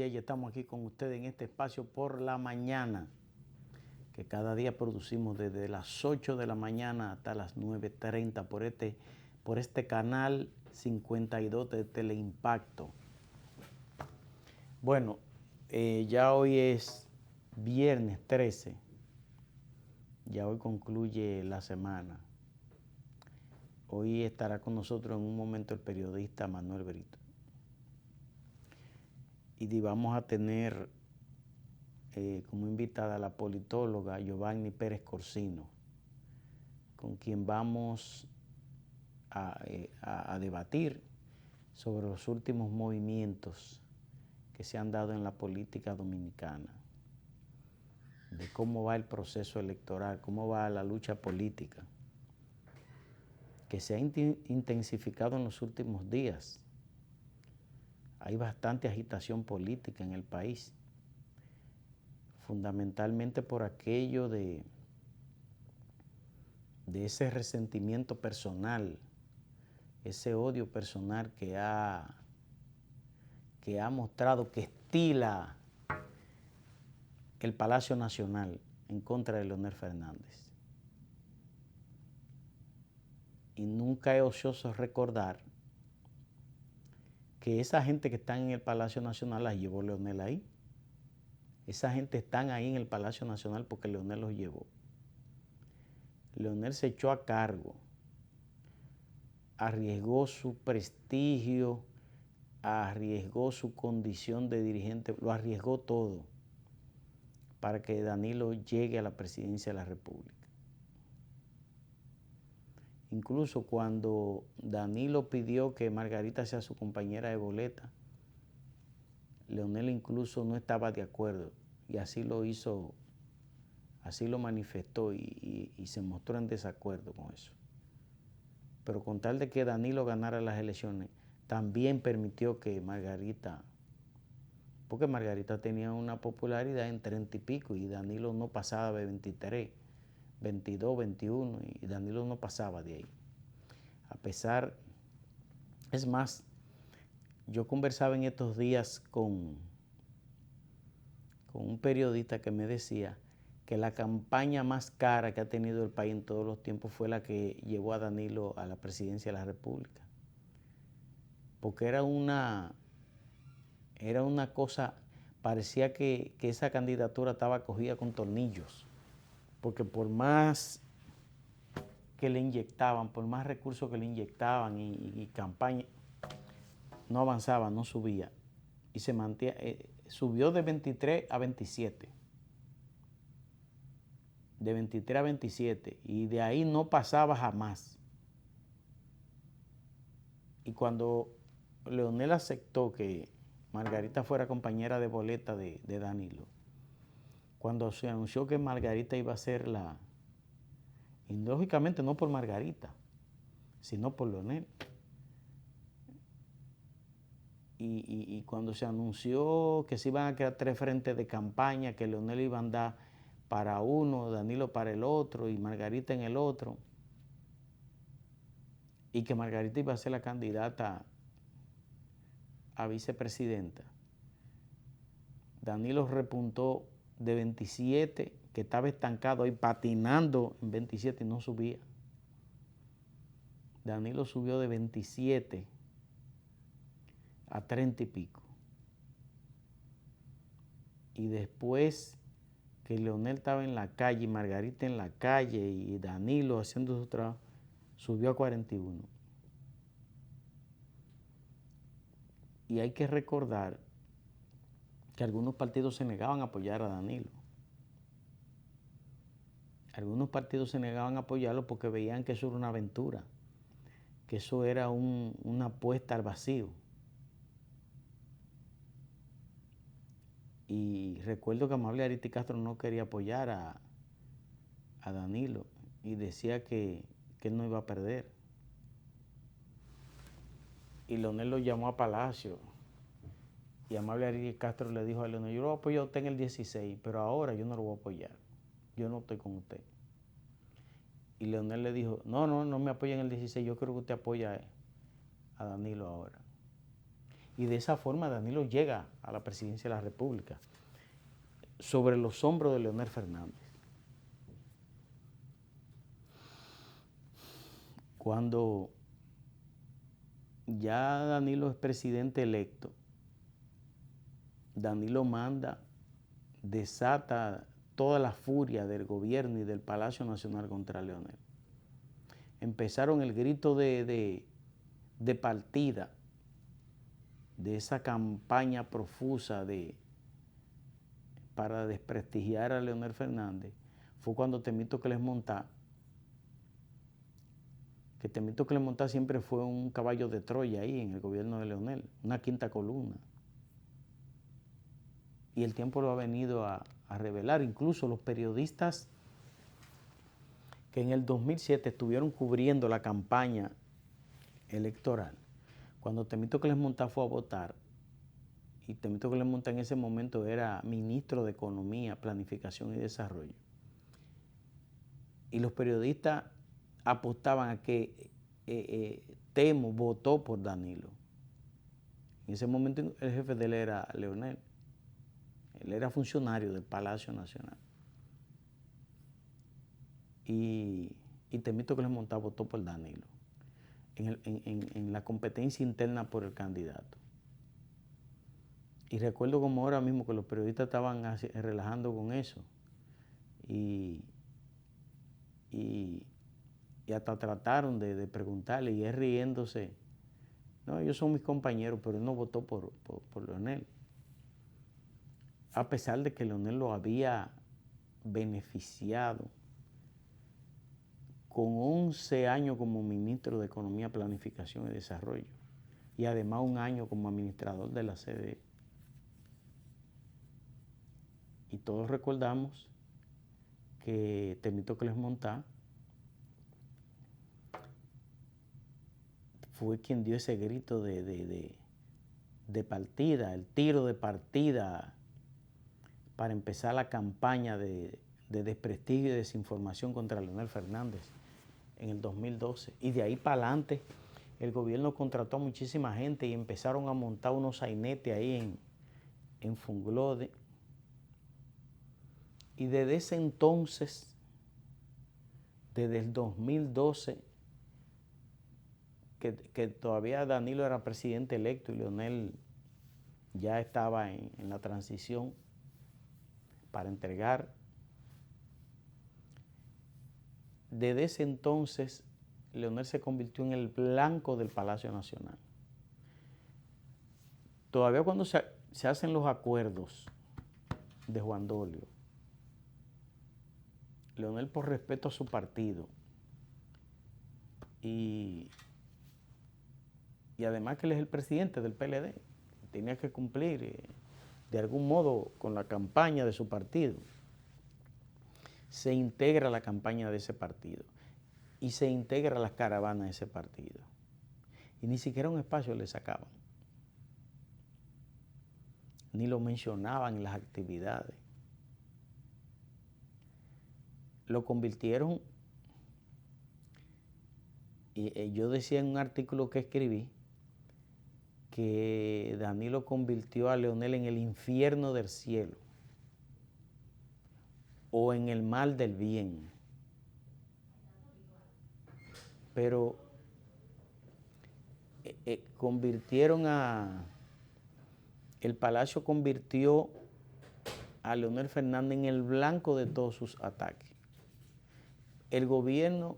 días y estamos aquí con ustedes en este espacio por la mañana, que cada día producimos desde las 8 de la mañana hasta las 9:30 por este canal 52 de Teleimpacto. Bueno, ya hoy es viernes 13, ya hoy concluye la semana. Hoy estará con nosotros en un momento el periodista Manuel Brito. Y vamos a tener como invitada a la politóloga Giovanni Pérez Corsino, con quien vamos a debatir sobre los últimos movimientos que se han dado en la política dominicana, de cómo va el proceso electoral, cómo va la lucha política, que se ha intensificado en los últimos días. Hay bastante agitación política en el país, fundamentalmente por aquello de ese resentimiento personal, ese odio personal que ha mostrado, que estila el Palacio Nacional en contra de Leonel Fernández. Y nunca es ocioso recordar que esa gente que está en el Palacio Nacional la llevó Leonel ahí. Esa gente están ahí en el Palacio Nacional porque Leonel los llevó. Leonel se echó a cargo, arriesgó su prestigio, arriesgó su condición de dirigente, lo arriesgó todo para que Danilo llegue a la presidencia de la República. Incluso cuando Danilo pidió que Margarita sea su compañera de boleta, Leonel incluso no estaba de acuerdo y así lo hizo, así lo manifestó y se mostró en desacuerdo con eso. Pero con tal de que Danilo ganara las elecciones, también permitió que Margarita, porque Margarita tenía una popularidad en 30 y pico y Danilo no pasaba de 23, 22, 21 y Danilo no pasaba de ahí. A pesar, es más, yo conversaba en estos días con un periodista que me decía que la campaña más cara que ha tenido el país en todos los tiempos fue la que llevó a Danilo a la presidencia de la República. Porque era una cosa, parecía que esa candidatura estaba cogida con tornillos, porque por más que le inyectaban, por más recursos que le inyectaban y campaña, no avanzaba, no subía. Y se mantenía, subió de 23 a 27. De 23 a 27. Y de ahí no pasaba jamás. Y cuando Leonel aceptó que Margarita fuera compañera de boleta de Danilo, cuando se anunció que Margarita iba a ser y lógicamente no por Margarita, sino por Leonel. Y cuando se anunció que se iban a crear 3 frentes de campaña, que Leonel iba a andar para uno, Danilo para el otro y Margarita en el otro, y que Margarita iba a ser la candidata a vicepresidenta, Danilo repuntó de 27, que estaba estancado ahí patinando en 27 y no subía. Danilo subió de 27 a 30 y pico. Y después que Leonel estaba en la calle y Margarita en la calle y Danilo haciendo su trabajo, subió a 41. Y hay que recordar que algunos partidos se negaban a apoyar a Danilo. Algunos partidos se negaban a apoyarlo porque veían que eso era una aventura, que eso era una apuesta al vacío. Y recuerdo que Amable Ariztí Castro no quería apoyar a Danilo y decía que él no iba a perder. Y Leonel lo llamó a Palacio y Amable Ariztí Castro le dijo a Leonel: yo lo voy a apoyar a usted en el 16, pero ahora yo no lo voy a apoyar, yo no estoy con usted. Y Leonel le dijo: no me apoya en el 16, yo creo que usted apoya a Danilo ahora. Y de esa forma Danilo llega a la presidencia de la República sobre los hombros de Leonel Fernández. Cuando ya Danilo es presidente electo, Danilo desata toda la furia del gobierno y del Palacio Nacional contra Leonel. Empezaron el grito de partida de esa campaña profusa para desprestigiar a Leonel Fernández. Fue cuando Temístocles Montá, que Temístocles Montá siempre fue un caballo de Troya ahí en el gobierno de Leonel, una quinta columna. Y el tiempo lo ha venido a revelar. Incluso los periodistas que en el 2007 estuvieron cubriendo la campaña electoral, cuando Temístocles Montá fue a votar, y Temístocles Montá en ese momento era ministro de Economía, Planificación y Desarrollo, y los periodistas apostaban a que Temo votó por Danilo. En ese momento el jefe de él era Leonel. Él era funcionario del Palacio Nacional. Y Temístocles Montá votó por Danilo en la competencia interna por el candidato. Y recuerdo como ahora mismo que los periodistas estaban relajando con eso. Y hasta trataron de preguntarle, y él riéndose. No, ellos son mis compañeros, pero él no votó por Leonel. A pesar de que Leonel lo había beneficiado con 11 años como ministro de Economía, Planificación y Desarrollo, y además un año como administrador de la CDE. Y todos recordamos que Temístocles Montá fue quien dio ese grito de partida, el tiro de partida para empezar la campaña de desprestigio y desinformación contra Leonel Fernández en el 2012. Y de ahí para adelante el gobierno contrató a muchísima gente y empezaron a montar unos sainetes ahí en Funglode. Y desde ese entonces, desde el 2012, que todavía Danilo era presidente electo y Leonel ya estaba en la transición para entregar. Desde ese entonces, Leonel se convirtió en el blanco del Palacio Nacional. Todavía cuando se hacen los acuerdos de Juan Dolio, Leonel, por respeto a su partido y además que él es el presidente del PLD, tenía que cumplir de algún modo con la campaña de su partido, se integra a la campaña de ese partido y se integra a las caravanas de ese partido. Y ni siquiera un espacio le sacaban, ni lo mencionaban en las actividades. Lo convirtieron, y yo decía en un artículo que escribí, que Danilo convirtió a Leonel en el infierno del cielo o en el mal del bien. Pero el Palacio convirtió a Leonel Fernández en el blanco de todos sus ataques. El gobierno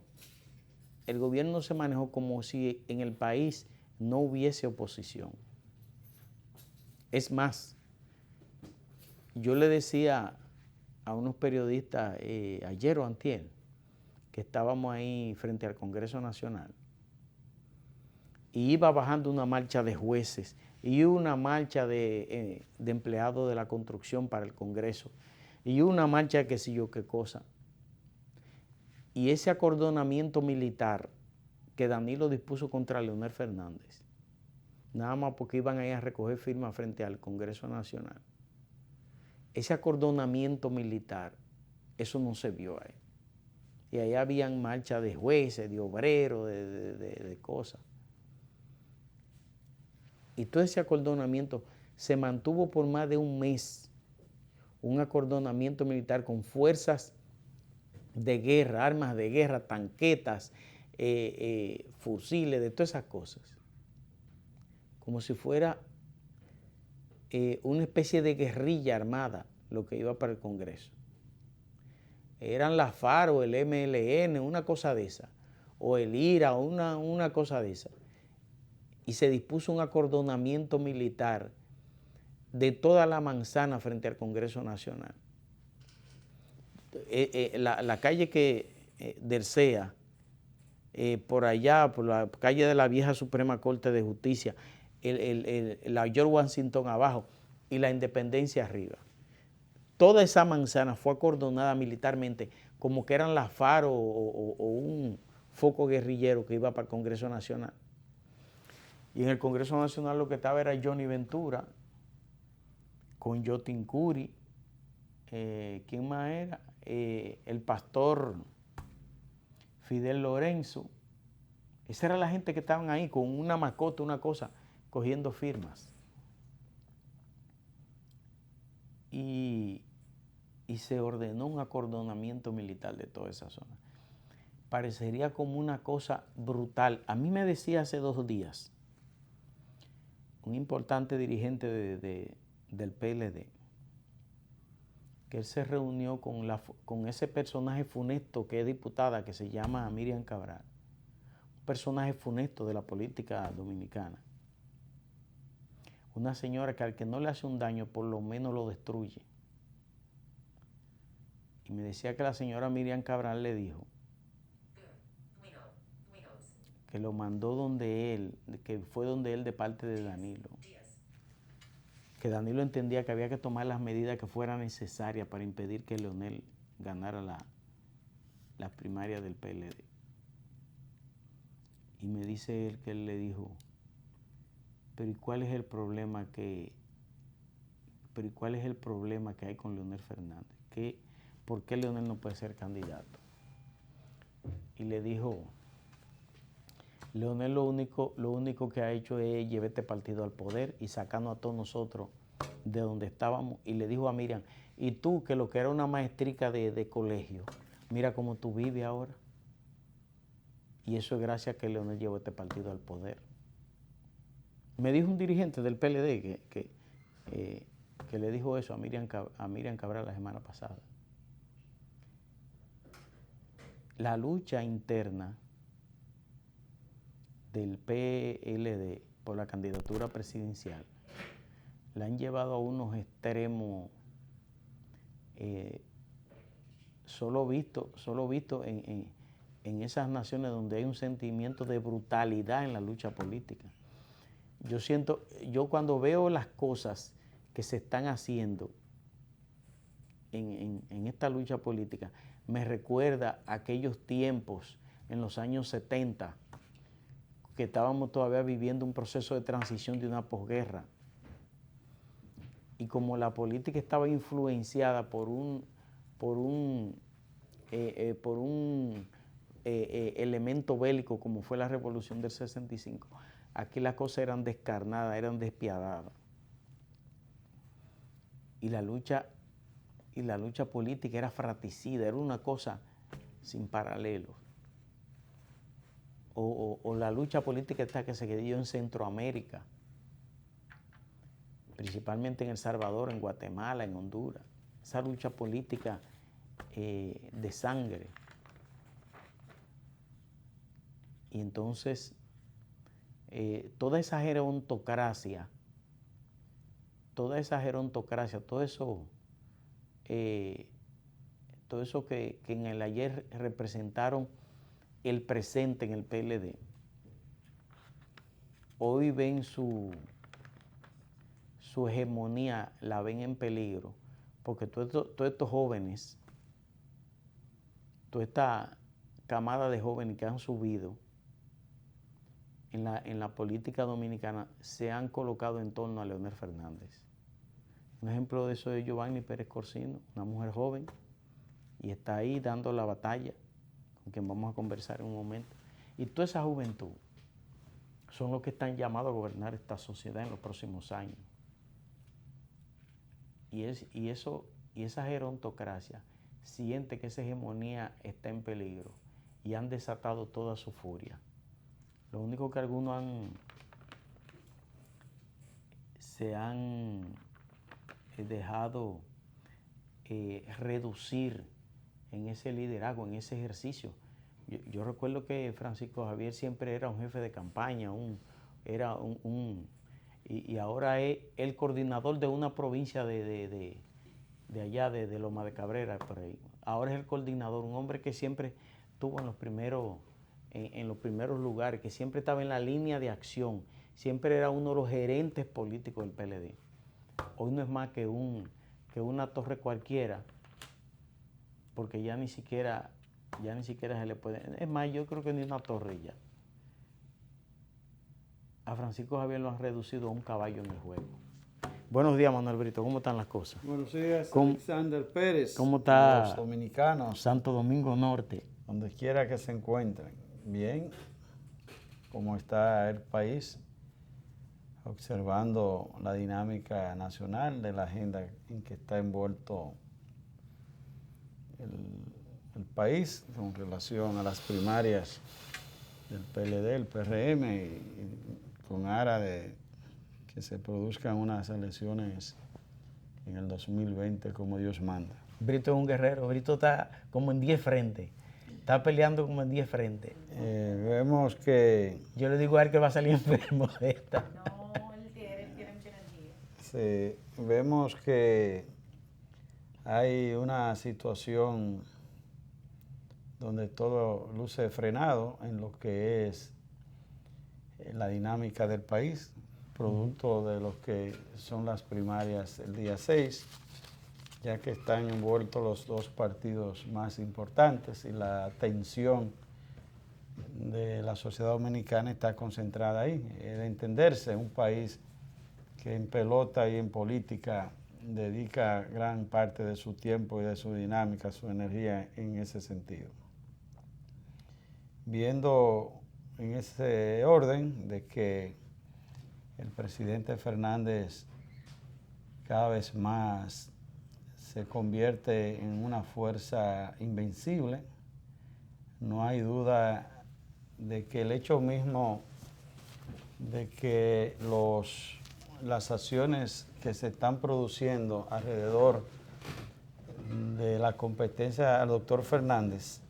se manejó como si en el país no hubiese oposición. Es más, yo le decía a unos periodistas ayer o antier, que estábamos ahí frente al Congreso Nacional, y iba bajando una marcha de jueces y una marcha de empleados de la construcción para el Congreso y una marcha de qué sé yo qué cosa. Y ese acordonamiento militar que Danilo dispuso contra Leonel Fernández, nada más porque iban a ir a recoger firmas frente al Congreso Nacional, ese acordonamiento militar, eso no se vio ahí. Y ahí habían marchas de jueces, de obreros, de cosas. Y todo ese acordonamiento se mantuvo por más de un mes. Un acordonamiento militar con fuerzas de guerra, armas de guerra, tanquetas, fusiles, de todas esas cosas. Como si fuera una especie de guerrilla armada lo que iba para el Congreso. Eran la FARC o el MLN, una cosa de esa, o el IRA, una cosa de esa. Y se dispuso un acordonamiento militar de toda la manzana frente al Congreso Nacional. La calle del CEA, por allá, por la calle de la vieja Suprema Corte de Justicia, la George Washington abajo y la Independencia arriba. Toda esa manzana fue acordonada militarmente como que eran las FARC o un foco guerrillero que iba para el Congreso Nacional. Y en el Congreso Nacional lo que estaba era Johnny Ventura, con Yotin Curi, ¿quién más era? El pastor Fidel Lorenzo. Esa era la gente que estaban ahí con una mascota, una cosa, cogiendo firmas. Y se ordenó un acordonamiento militar de toda esa zona. Parecería como una cosa brutal. A mí me decía hace 2 días un importante dirigente del PLD que él se reunió con ese personaje funesto que es diputada, que se llama Miriam Cabral, un personaje funesto de la política dominicana. Una señora que al que no le hace un daño, por lo menos lo destruye. Y me decía que la señora Miriam Cabral le dijo que lo mandó donde él, que fue donde él de parte de Danilo. Que Danilo entendía que había que tomar las medidas que fueran necesarias para impedir que Leonel ganara la primaria del PLD. Y me dice él que él le dijo, pero ¿y cuál es el problema que hay con Leonel Fernández? ¿Por qué Leonel no puede ser candidato? Y le dijo, Leonel lo único que ha hecho es llevar este partido al poder y sacarnos a todos nosotros de donde estábamos. Y le dijo a Miriam, y tú que lo que era una maestrica de colegio, mira cómo tú vives ahora. Y eso es gracias a que Leonel llevó este partido al poder. Me dijo un dirigente del PLD que le dijo eso a Miriam Cabral la semana pasada. La lucha interna del PLD por la candidatura presidencial la han llevado a unos extremos solo visto en esas naciones donde hay un sentimiento de brutalidad en la lucha política. Yo cuando veo las cosas que se están haciendo en esta lucha política, me recuerda a aquellos tiempos en los años 70, que estábamos todavía viviendo un proceso de transición de una posguerra. Y como la política estaba influenciada por un elemento bélico como fue la Revolución del 65, aquí las cosas eran descarnadas, eran despiadadas. Y la lucha política era fratricida, era una cosa sin paralelo. O la lucha política esta que se dio en Centroamérica, principalmente en El Salvador, en Guatemala, en Honduras. Esa lucha política de sangre. Y entonces, toda esa gerontocracia, todo eso que en el ayer representaron el presente en el PLD, hoy ven su hegemonía, la ven en peligro, porque todos estos jóvenes, toda esta camada de jóvenes que han subido en la política dominicana se han colocado en torno a Leonel Fernández. Un ejemplo de eso es Giovanni Pérez Corsino, una mujer joven, y está ahí dando la batalla, con quien vamos a conversar en un momento. Y toda esa juventud son los que están llamados a gobernar esta sociedad en los próximos años. Y esa gerontocracia siente que esa hegemonía está en peligro y han desatado toda su furia. Lo único que algunos se han dejado reducir en ese liderazgo, en ese ejercicio. Yo recuerdo que Francisco Javier siempre era un jefe de campaña, y ahora es el coordinador de una provincia de allá, de Loma de Cabrera, por ahí. Ahora es el coordinador, un hombre que siempre estuvo en los primeros lugares, que siempre estaba en la línea de acción, siempre era uno de los gerentes políticos del PLD. Hoy no es más que una torre cualquiera, porque ya ni siquiera se le puede. Es más, yo creo que ni una torre ya. A Francisco Javier lo han reducido a un caballo en el juego. Buenos días, Manuel Brito, ¿cómo están las cosas? Buenos días, Alexander Pérez. ¿Cómo está los dominicanos? Santo Domingo Norte. Donde quiera que se encuentren. Bien, ¿cómo está el país? Observando la dinámica nacional de la agenda en que está envuelto el país con relación a las primarias del PLD, el PRM, y con aras de que se produzcan unas elecciones en el 2020 como Dios manda. Brito es un guerrero, Brito está como en 10 frentes, está peleando como en 10 frentes. Vemos que... Yo le digo a él que va a salir enfermo de esta. No, él tiene mucha energía. Sí, vemos que hay una situación donde todo luce frenado en lo que es la dinámica del país, producto de lo que son las primarias el día 6, ya que están envueltos los dos partidos más importantes y la atención de la sociedad dominicana está concentrada ahí. De entenderse, un país que en pelota y en política dedica gran parte de su tiempo y de su dinámica, su energía en ese sentido. Viendo en ese orden de que el presidente Fernández cada vez más se convierte en una fuerza invencible, no hay duda de que el hecho mismo de que las acciones que se están produciendo alrededor de la competencia al doctor Fernández,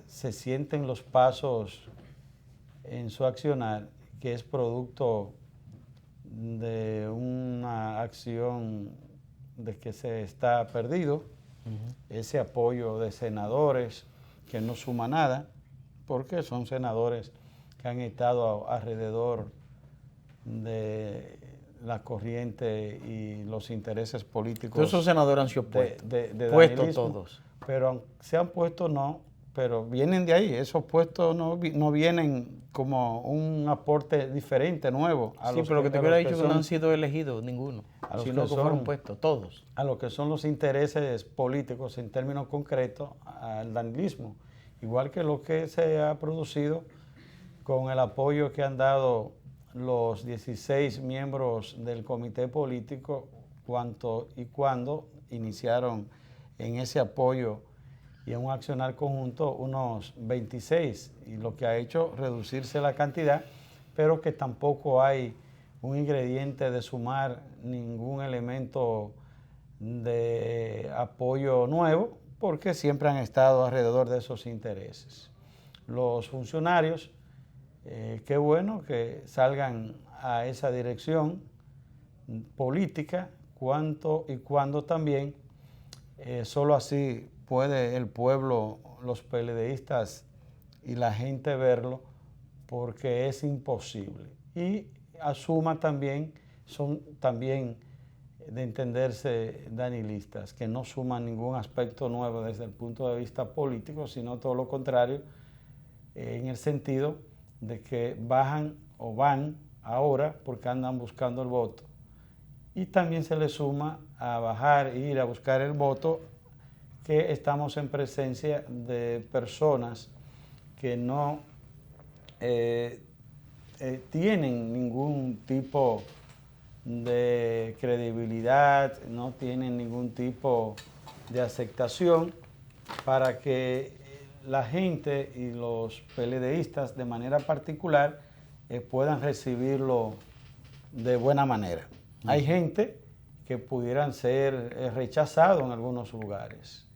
se sienten los pasos en su accionar, que es producto de una acción de que se está perdido, ese apoyo de senadores que no suma nada, porque son senadores que han estado alrededor de la corriente y los intereses políticos. Todos esos senadores han sido puestos todos. Pero se han puesto no, pero vienen de ahí. Esos puestos no vienen como un aporte diferente, nuevo. Sí, pero lo que te hubiera dicho que no han sido elegidos ninguno, sino que fueron puestos todos. A lo que son los intereses políticos en términos concretos al danilismo. Igual que lo que se ha producido con el apoyo que han dado los 16 miembros del comité político cuando iniciaron en ese apoyo y en un accionar conjunto unos 26, y lo que ha hecho reducirse la cantidad, pero que tampoco hay un ingrediente de sumar ningún elemento de apoyo nuevo, porque siempre han estado alrededor de esos intereses. Los funcionarios, qué bueno que salgan a esa dirección política, cuando también solo así puede el pueblo, los PLDistas y la gente verlo, porque es imposible. Y asuma también, son también de entenderse danilistas, que no suman ningún aspecto nuevo desde el punto de vista político, sino todo lo contrario, en el sentido de que bajan o van ahora porque andan buscando el voto. Y también se le suma a bajar e ir a buscar el voto que estamos en presencia de personas que no tienen ningún tipo de credibilidad, no tienen ningún tipo de aceptación para que la gente y los PLDistas de manera particular puedan recibirlo de buena manera. Hay gente que pudieran ser rechazados en algunos lugares,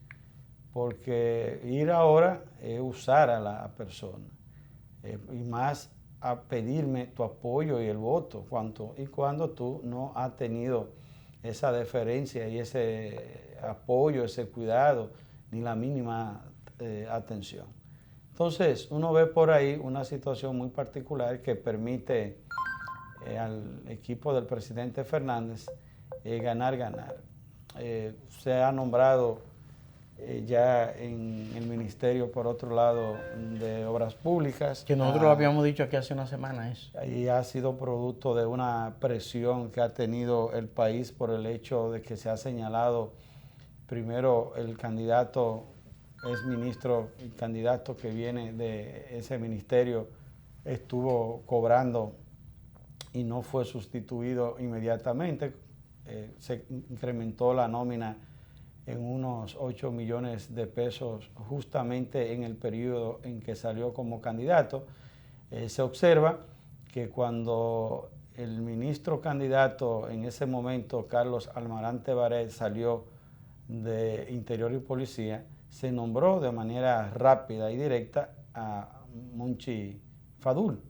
porque ir ahora es usar a la persona, y más a pedirme tu apoyo y el voto, cuando tú no has tenido esa deferencia y ese apoyo, ese cuidado, ni la mínima atención. Entonces, uno ve por ahí una situación muy particular que permite al equipo del presidente Fernández ganar. Se ha nombrado ya en el ministerio, por otro lado, de Obras Públicas. Que nosotros lo habíamos dicho aquí hace una semana eso. Y ha sido producto de una presión que ha tenido el país por el hecho de que se ha señalado primero el candidato, es ministro, el candidato que viene de ese ministerio estuvo cobrando y no fue sustituido inmediatamente. Se incrementó la nómina en unos 8 millones de pesos justamente en el periodo en que salió como candidato. Se observa que cuando el ministro candidato en ese momento, Carlos Almarante Barret, salió de Interior y Policía, se nombró de manera rápida y directa a Monchi Fadul.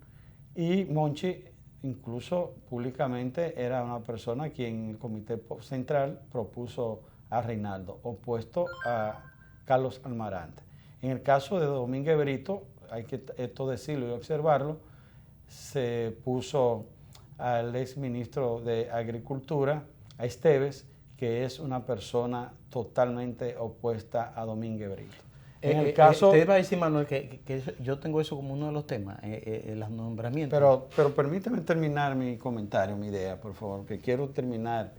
Y Monchi incluso públicamente era una persona quien el Comité Central propuso a Reinaldo, opuesto a Carlos Almarante. En el caso de Domínguez Brito, hay que esto decirlo y observarlo, se puso al exministro de Agricultura, a Esteves, que es una persona totalmente opuesta a Domínguez Brito. En el caso... Te iba a decir, Manuel, que yo tengo eso como uno de los temas, los nombramientos. Pero permíteme terminar mi comentario, mi idea, por favor, que quiero terminar,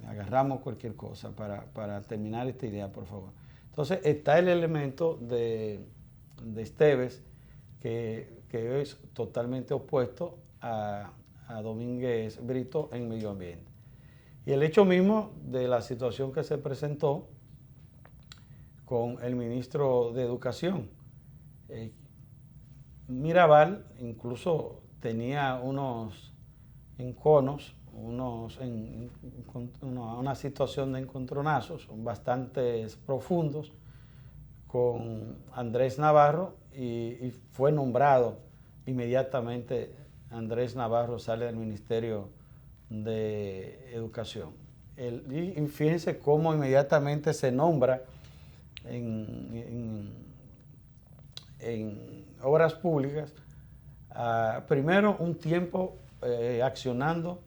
agarramos cualquier cosa para terminar esta idea, por favor. Entonces, está el elemento de Esteves, que es totalmente opuesto a Domínguez Brito en medio ambiente. Y el hecho mismo de la situación que se presentó con el ministro de Educación. Mirabal incluso tenía unos enconos, una situación de encontronazos bastante profundos con Andrés Navarro y fue nombrado inmediatamente. Andrés Navarro sale del Ministerio de Educación. Y fíjense cómo inmediatamente se nombra en obras públicas, primero un tiempo accionando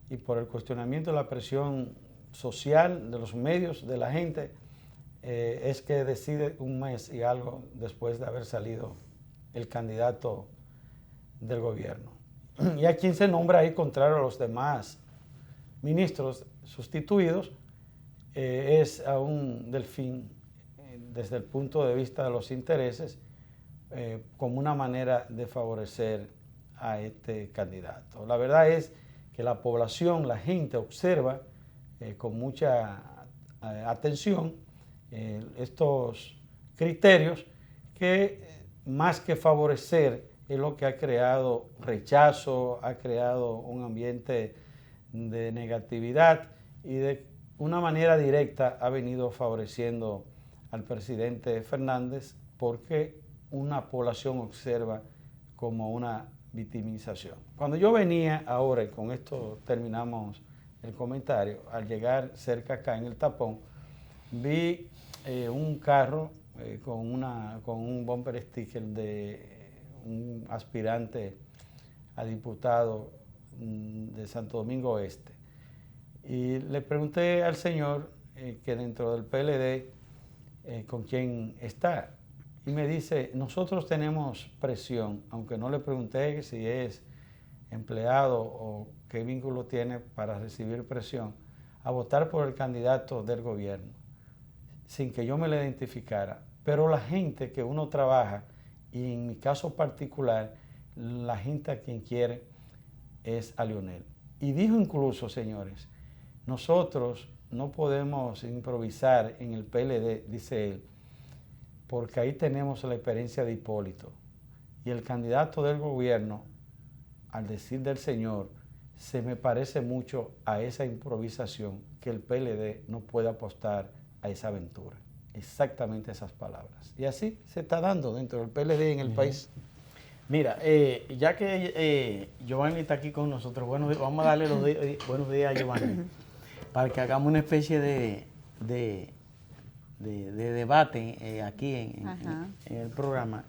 y por el cuestionamiento de la presión social de los medios, de la gente, es que decide un mes y algo después de haber salido el candidato del gobierno. Y a quien se nombra ahí, contrario a los demás ministros sustituidos, es a un Delfín, desde el punto de vista de los intereses, como una manera de favorecer a este candidato. La verdad es que la población, la gente observa con mucha atención estos criterios que más que favorecer es lo que ha creado rechazo, ha creado un ambiente de negatividad y de una manera directa ha venido favoreciendo al presidente Fernández porque una población observa como una victimización. Cuando yo venía ahora, y con esto terminamos el comentario, al llegar cerca acá en el tapón, vi un carro con un bumper sticker de un aspirante a diputado de Santo Domingo Este. Y le pregunté al señor que dentro del PLD con quién está. Y me dice, nosotros tenemos presión, aunque no le pregunté si es empleado o qué vínculo tiene para recibir presión, a votar por el candidato del gobierno, sin que yo me le identificara. Pero la gente que uno trabaja, y en mi caso particular, la gente a quien quiere es a Leonel. Y dijo incluso, señores, nosotros no podemos improvisar en el PLD, dice él, porque ahí tenemos la experiencia de Hipólito. Y el candidato del gobierno, al decir del señor, se me parece mucho a esa improvisación que el PLD no puede apostar a esa aventura. Exactamente esas palabras. Y así se está dando dentro del PLD en el país. Mira, ya que Giovanni está aquí con nosotros, bueno, vamos a darle los buenos días a Giovanni para que hagamos una especie de debate aquí en el programa.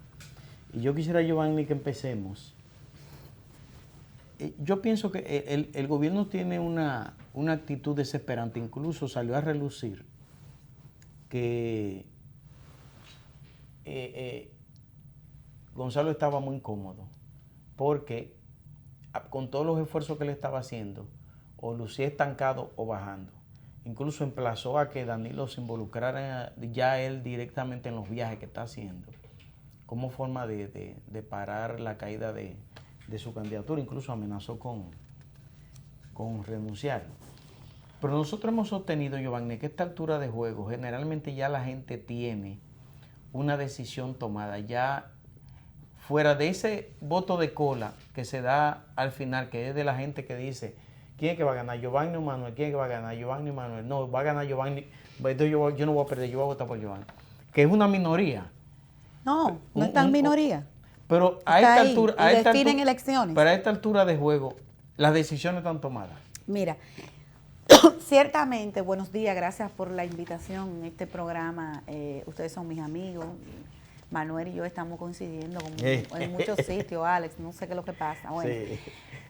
Y yo quisiera, Giovanni, que empecemos. Yo pienso que el gobierno tiene una actitud desesperante, incluso salió a relucir que Gonzalo estaba muy incómodo porque con todos los esfuerzos que le estaba haciendo, o lucía estancado o bajando. Incluso emplazó a que Danilo se involucrara ya él directamente en los viajes que está haciendo, como forma de parar la caída de su candidatura. Incluso amenazó con renunciar. Pero nosotros hemos sostenido, Giovanni, que a esta altura de juego generalmente ya la gente tiene una decisión tomada, ya fuera de ese voto de cola que se da al final, que es de la gente que dice, ¿quién es que va a ganar? ¿Giovanni o Manuel? ¿Quién es que va a ganar? ¿Giovanni o Manuel? No, va a ganar Giovanni, entonces yo no voy a perder, yo voy a votar por Giovanni. Que es una minoría. No, no está en minoría. Pero a esta ahí, altura... y definen elecciones. Pero a esta altura de juego, las decisiones están tomadas. Mira, ciertamente, buenos días, gracias por la invitación en este programa. Ustedes son mis amigos. Manuel y yo estamos coincidiendo en muchos sitios, Alex, no sé qué es lo que pasa. Bueno, sí,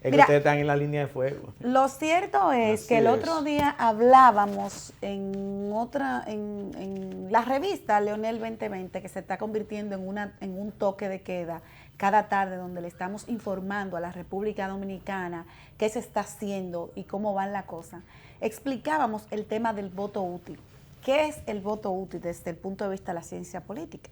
es que ustedes están en la línea de fuego. Lo cierto es que el otro día hablábamos en la revista Leonel 2020, que se está convirtiendo en un toque de queda cada tarde, donde le estamos informando a la República Dominicana qué se está haciendo y cómo van las cosas. Explicábamos el tema del voto útil. ¿Qué es el voto útil desde el punto de vista de la ciencia política?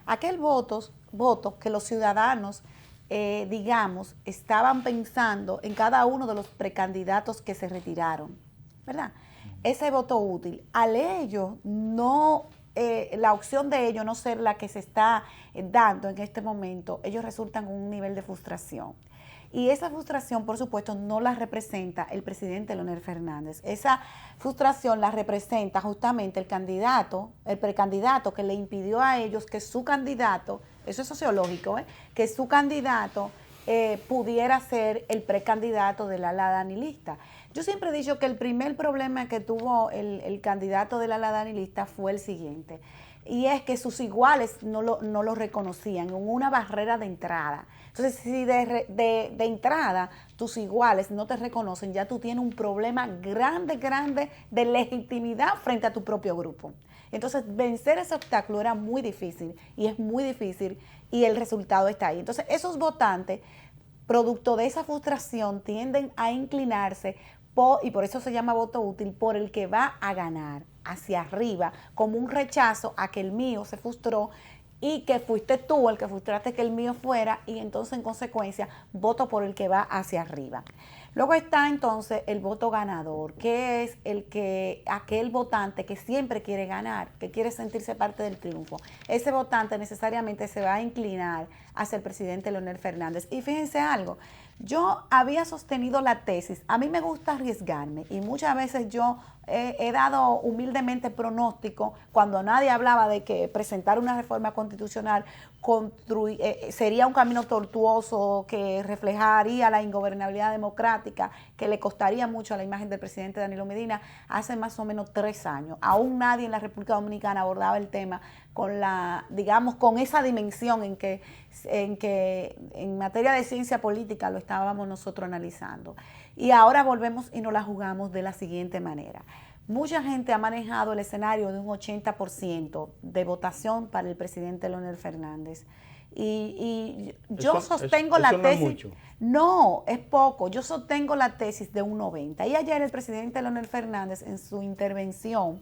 Aquel voto que los ciudadanos, digamos, estaban pensando en cada uno de los precandidatos que se retiraron, ¿verdad? Ese voto útil, al ello no, la opción de ello no ser la que se está dando en este momento, ellos resultan con un nivel de frustración. Y esa frustración, por supuesto, no la representa el presidente Leonel Fernández. Esa frustración la representa justamente el precandidato que le impidió a ellos que su candidato, eso es sociológico, que su candidato pudiera ser el precandidato del ala danilista. Yo siempre he dicho que el primer problema que tuvo el candidato del ala danilista fue el siguiente, y es que sus iguales no lo reconocían, en una barrera de entrada. Entonces, si de entrada tus iguales no te reconocen, ya tú tienes un problema grande de legitimidad frente a tu propio grupo. Entonces, vencer ese obstáculo era muy difícil, y es muy difícil, y el resultado está ahí. Entonces, esos votantes, producto de esa frustración, tienden a inclinarse, y por eso se llama voto útil, por el que va a ganar, hacia arriba, como un rechazo a que el mío se frustró y que fuiste tú el que frustraste que el mío fuera, y entonces en consecuencia voto por el que va hacia arriba. Luego está entonces el voto ganador, que es aquel votante que siempre quiere ganar, que quiere sentirse parte del triunfo. Ese votante necesariamente se va a inclinar hacia el presidente Leonel Fernández. Y fíjense algo, yo había sostenido la tesis, a mí me gusta arriesgarme, y muchas veces yo he dado humildemente pronóstico cuando nadie hablaba de que presentar una reforma constitucional sería un camino tortuoso que reflejaría la ingobernabilidad democrática, que le costaría mucho a la imagen del presidente Danilo Medina. Hace más o menos 3 años, aún nadie en la República Dominicana abordaba el tema con esa dimensión en que en materia de ciencia política lo estábamos nosotros analizando. Y ahora volvemos y nos la jugamos de la siguiente manera. Mucha gente ha manejado el escenario de un 80% de votación para el presidente Leonel Fernández. Y yo sostengo la tesis. No es mucho. No, es poco. Yo sostengo la tesis de un 90%. Y ayer el presidente Leonel Fernández, en su intervención,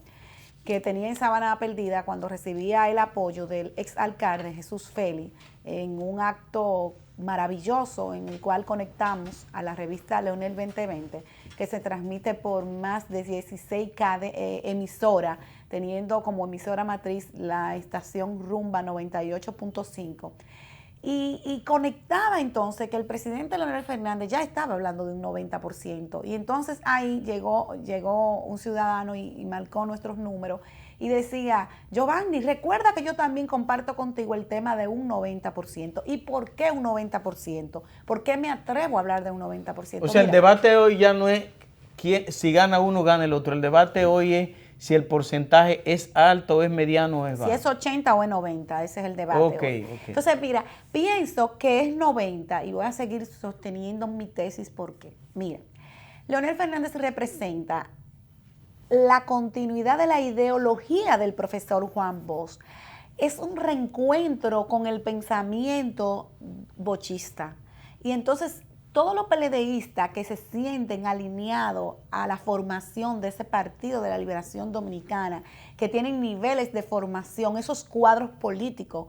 que tenía en Sabana Perdida cuando recibía el apoyo del exalcalde Jesús Félix en un acto maravilloso en el cual conectamos a la revista Leonel 2020, que se transmite por más de 16 emisoras, teniendo como emisora matriz la estación Rumba 98.5. Y conectaba entonces que el presidente Leonel Fernández ya estaba hablando de un 90%. Y entonces ahí llegó un ciudadano y marcó nuestros números y decía, Giovanni, recuerda que yo también comparto contigo el tema de un 90%. ¿Y por qué un 90%? ¿Por qué me atrevo a hablar de un 90%? O sea, el debate hoy ya no es si gana uno, gana el otro. El debate hoy es si el porcentaje es alto, o es mediano o es bajo. Si es 80 o es 90, ese es el debate. Okay. Entonces, mira, pienso que es 90 y voy a seguir sosteniendo mi tesis porque, mira, Leonel Fernández representa la continuidad de la ideología del profesor Juan Bosch. Es un reencuentro con el pensamiento bochista. Y entonces todos los PLDistas que se sienten alineados a la formación de ese Partido de la Liberación Dominicana, que tienen niveles de formación, esos cuadros políticos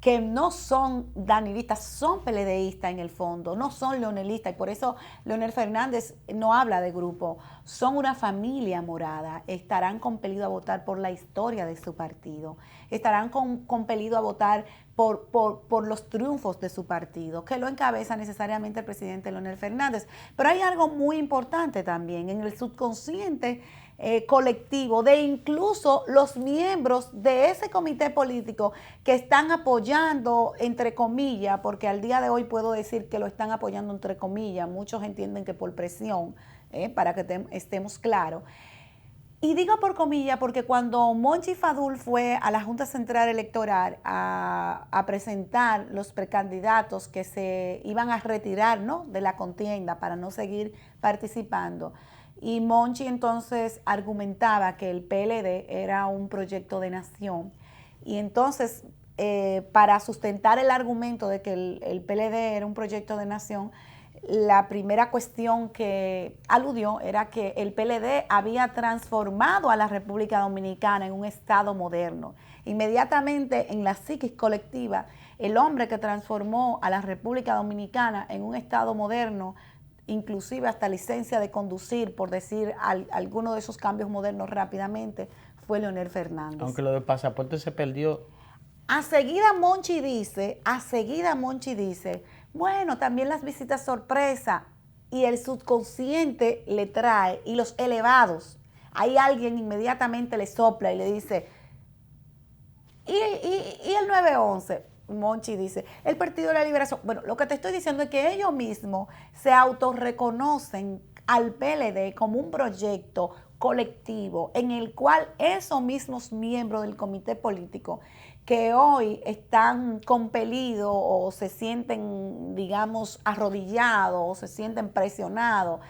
que no son danilistas, son PLDistas en el fondo, no son leonelistas, y por eso Leonel Fernández no habla de grupo, son una familia morada, estarán compelidos a votar por la historia de su partido, estarán compelidos a votar por los triunfos de su partido, que lo encabeza necesariamente el presidente Leonel Fernández. Pero hay algo muy importante también en el subconsciente colectivo de incluso los miembros de ese comité político que están apoyando, entre comillas, porque al día de hoy puedo decir que lo están apoyando entre comillas, muchos entienden que por presión, para que estemos claros. Y digo por comillas porque cuando Monchi Fadul fue a la Junta Central Electoral a presentar los precandidatos que se iban a retirar, ¿no?, de la contienda para no seguir participando, y Monchi entonces argumentaba que el PLD era un proyecto de nación, y entonces para sustentar el argumento de que el PLD era un proyecto de nación, la primera cuestión que aludió era que el PLD había transformado a la República Dominicana en un Estado moderno. Inmediatamente en la psiquis colectiva, el hombre que transformó a la República Dominicana en un Estado moderno, inclusive hasta licencia de conducir, por decir alguno de esos cambios modernos rápidamente, fue Leonel Fernández. Aunque lo del pasaporte se perdió. A seguida Monchi dice, bueno, también las visitas sorpresa, y el subconsciente le trae, y los elevados, ahí alguien inmediatamente le sopla y le dice, ¿y el 9-11? Monchi dice, el Partido de la Liberación. Bueno, lo que te estoy diciendo es que ellos mismos se autorreconocen al PLD como un proyecto colectivo en el cual esos mismos miembros del comité político que hoy están compelidos o se sienten, digamos, arrodillados o se sienten presionados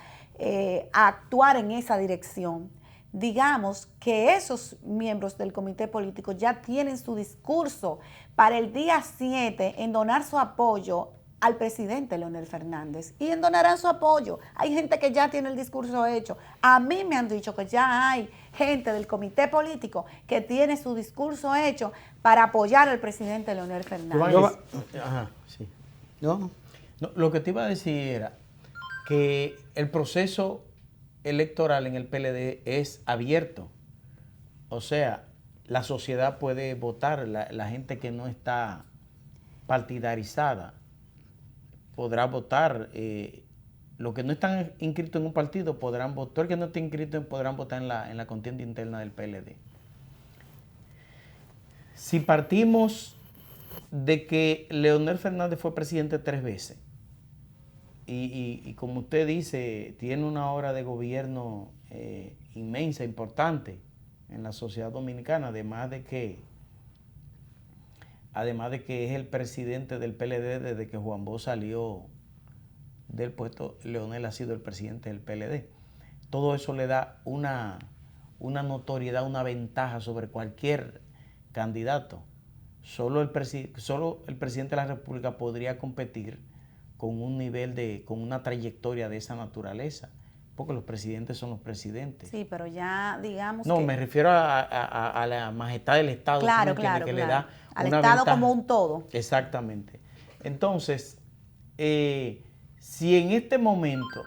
a actuar en esa dirección. Digamos que esos miembros del comité político ya tienen su discurso para el día 7 en donar su apoyo al presidente Leonel Fernández, y endonarán su apoyo. Hay gente que ya tiene el discurso hecho. A mí me han dicho que ya hay gente del comité político que tiene su discurso hecho para apoyar al presidente Leonel Fernández. Ajá, sí. No, lo que te iba a decir era que el proceso electoral en el PLD es abierto. O sea, la sociedad puede votar, la gente que no está partidarizada podrá votar, los que no están inscritos en un partido podrán votar, todo el que no esté inscrito podrán votar en la contienda interna del PLD. Si partimos de que Leonel Fernández fue presidente 3 veces y como usted dice, tiene una obra de gobierno inmensa, importante en la sociedad dominicana, además de que es el presidente del PLD desde que Juan Bosch salió del puesto, Leonel ha sido el presidente del PLD. Todo eso le da una notoriedad, una ventaja sobre cualquier candidato. Solo el presidente de la República podría competir con un nivel con una trayectoria de esa naturaleza, porque los presidentes son los presidentes. Sí, pero ya digamos No, que... me refiero a la majestad del Estado. Claro, ¿tú me entiendes? claro, Que claro. le da Al una Estado ventaja. como un todo. Exactamente. Entonces, si en este momento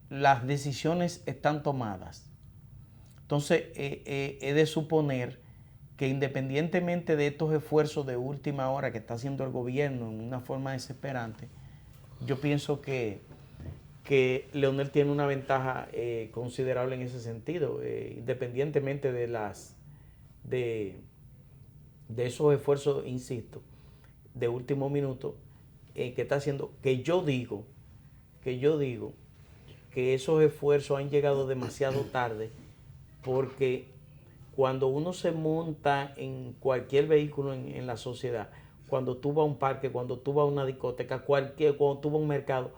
las decisiones están tomadas, entonces he de suponer que independientemente de estos esfuerzos de última hora que está haciendo el gobierno en una forma desesperante, yo pienso que Leonel tiene una ventaja considerable en ese sentido, independientemente de esos esfuerzos, insisto, de último minuto que está haciendo, que yo digo que esos esfuerzos han llegado demasiado tarde, porque cuando uno se monta en cualquier vehículo en la sociedad, cuando tú vas a un parque, cuando tú vas a una discoteca, cuando tú vas a un mercado,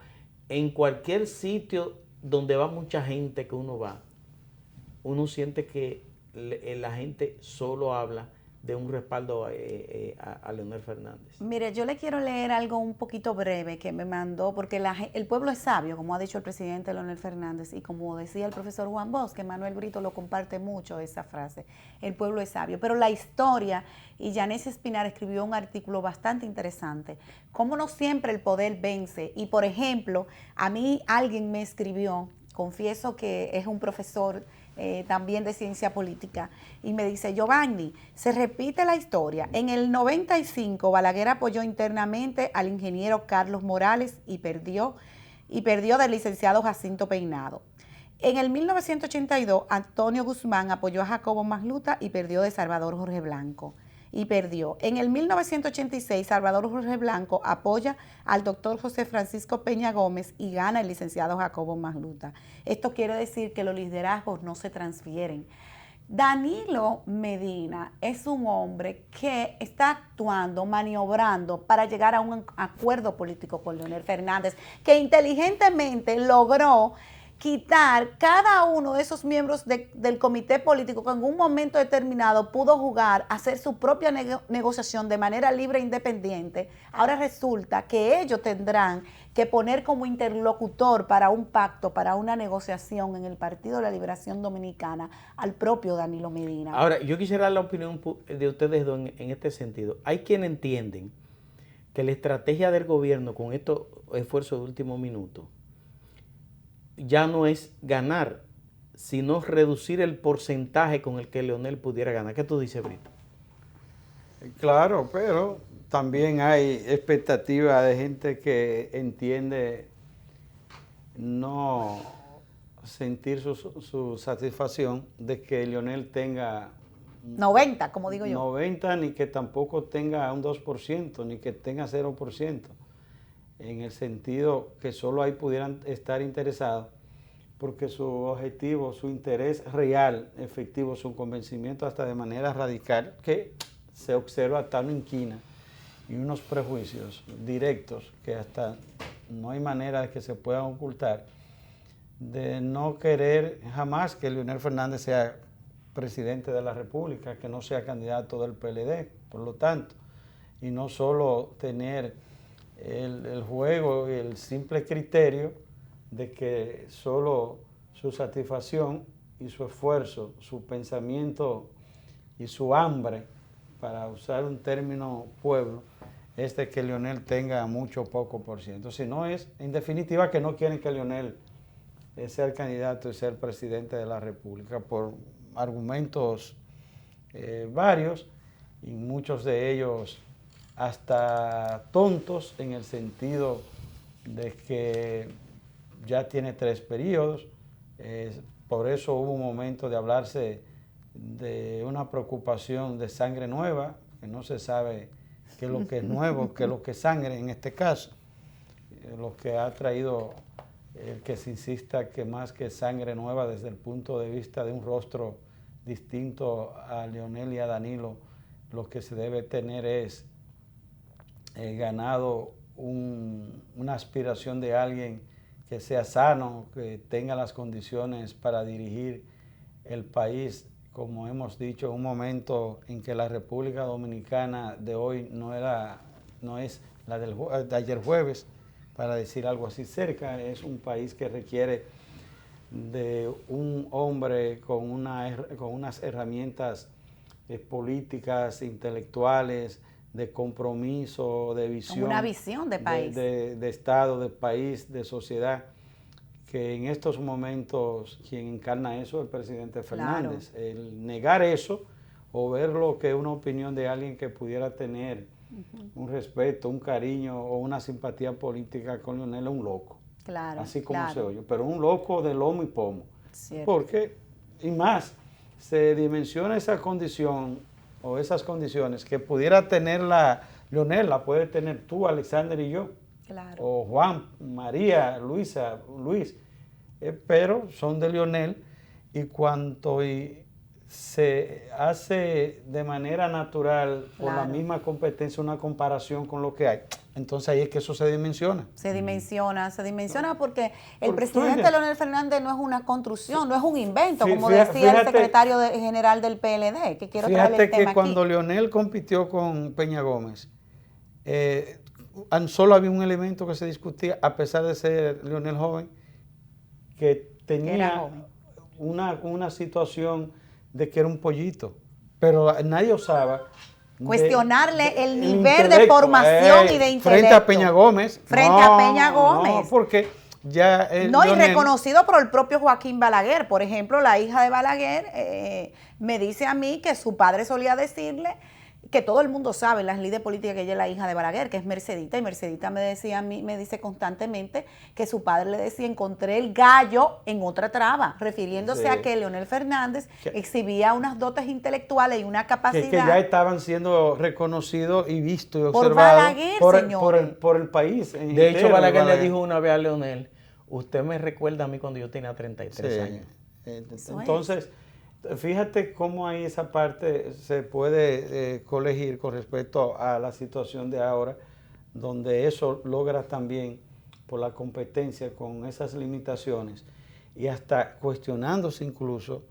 en cualquier sitio donde va mucha gente que uno va, uno siente que la gente solo habla de un respaldo a Leonel Fernández. Mire, yo le quiero leer algo un poquito breve que me mandó, porque el pueblo es sabio, como ha dicho el presidente Leonel Fernández, y como decía el profesor Juan Bosch, que Manuel Brito lo comparte mucho esa frase, el pueblo es sabio. Pero la historia, y Yanessi Espinar escribió un artículo bastante interesante, cómo no siempre el poder vence. Y por ejemplo, a mí alguien me escribió, confieso que es un profesor también de ciencia política, y me dice: Giovanni, se repite la historia. En el 95 Balaguer apoyó internamente al ingeniero Carlos Morales y perdió del licenciado Jacinto Peinado. En el 1982 Antonio Guzmán apoyó a Jacobo Magluta y perdió de Salvador Jorge Blanco. En el 1986 Salvador Jorge Blanco apoya al doctor José Francisco Peña Gómez y gana el licenciado Jacobo Magluta. Esto quiere decir que los liderazgos no se transfieren. Danilo Medina es un hombre que está actuando, maniobrando para llegar a un acuerdo político con Leonel Fernández, que inteligentemente logró quitar cada uno de esos miembros del comité político que en un momento determinado pudo jugar, hacer su propia negociación de manera libre e independiente. Ahora resulta que ellos tendrán que poner como interlocutor para un pacto, para una negociación en el Partido de la Liberación Dominicana al propio Danilo Medina. Ahora, yo quisiera la opinión de ustedes dos en este sentido. Hay quienes entienden que la estrategia del gobierno con estos esfuerzos de último minuto ya no es ganar, sino reducir el porcentaje con el que Leonel pudiera ganar. ¿Qué tú dices, Brito? Claro, pero también hay expectativa de gente que entiende no sentir su satisfacción de que Leonel tenga 90, como digo yo. 90, ni que tampoco tenga un 2%, ni que tenga 0%. En el sentido que solo ahí pudieran estar interesados, porque su objetivo, su interés real, efectivo, su convencimiento hasta de manera radical, que se observa hasta una inquina y unos prejuicios directos que hasta no hay manera de que se puedan ocultar, de no querer jamás que Leonel Fernández sea presidente de la República, que no sea candidato del PLD, por lo tanto, y no solo tener el juego y el simple criterio de que solo su satisfacción y su esfuerzo, su pensamiento y su hambre, para usar un término pueblo, es de que Leonel tenga mucho o poco por ciento. Si no es, en definitiva, que no quieren que Leonel sea el candidato y sea el presidente de la República por argumentos varios, y muchos de ellos hasta tontos, en el sentido de que ya tiene 3 periodos. Por eso hubo un momento de hablarse de una preocupación de sangre nueva, que no se sabe qué es lo que es nuevo, qué es lo que es sangre en este caso. Lo que ha traído el que se insista que más que sangre nueva desde el punto de vista de un rostro distinto a Leonel y a Danilo, lo que se debe tener es ganado una aspiración de alguien que sea sano, que tenga las condiciones para dirigir el país, como hemos dicho, en un momento en que la República Dominicana de hoy no es la de ayer jueves, para decir algo así cerca. Es un país que requiere de un hombre con unas herramientas políticas, intelectuales, de compromiso, de visión. Una visión de país. De Estado, de país, de sociedad, que en estos momentos quien encarna eso es el presidente Fernández. Claro. El negar eso o ver lo que es una opinión de alguien que pudiera tener un respeto, un cariño o una simpatía política con Leonel es un loco. Claro, así como claro. se oye, pero un loco de lomo y pomo. Cierto. Porque, y más, se dimensiona esa condición o esas condiciones que pudiera tener Leonel, la puede tener tú, Alexander y yo. Claro. O Juan, María, Luisa, Luis, pero son de Leonel y cuanto se hace de manera natural por la misma competencia una comparación con lo que hay, entonces ahí es que eso se dimensiona. Se dimensiona porque el presidente Leonel Fernández no es una construcción, no es un invento, como decía el secretario general del PLD, que quiero traerle el tema que cuando aquí. Leonel compitió con Peña Gómez, solo había un elemento que se discutía, a pesar de ser Leonel joven, que tenía una situación de que era un pollito, pero nadie osaba cuestionarle el nivel de formación y de intelecto. Frente a Peña Gómez. Frente a Peña Gómez. No, porque ya... No, y reconocido por el propio Joaquín Balaguer. Por ejemplo, la hija de Balaguer me dice a mí que su padre solía decirle que todo el mundo sabe en las líderes políticas que ella es la hija de Balaguer, que es Mercedita, y Mercedita me decía a mí, me dice constantemente que su padre le decía, encontré el gallo en otra traba, refiriéndose a que Leonel Fernández exhibía unas dotes intelectuales y una capacidad que ya estaban siendo reconocidos y vistos y por observados Balaguer, por el país. De hecho, Balaguer le dijo una vez a Leonel, usted me recuerda a mí cuando yo tenía 33 años. Entonces, fíjate cómo ahí esa parte se puede colegir con respecto a la situación de ahora, donde eso logra también, por la competencia con esas limitaciones, y hasta cuestionándose incluso,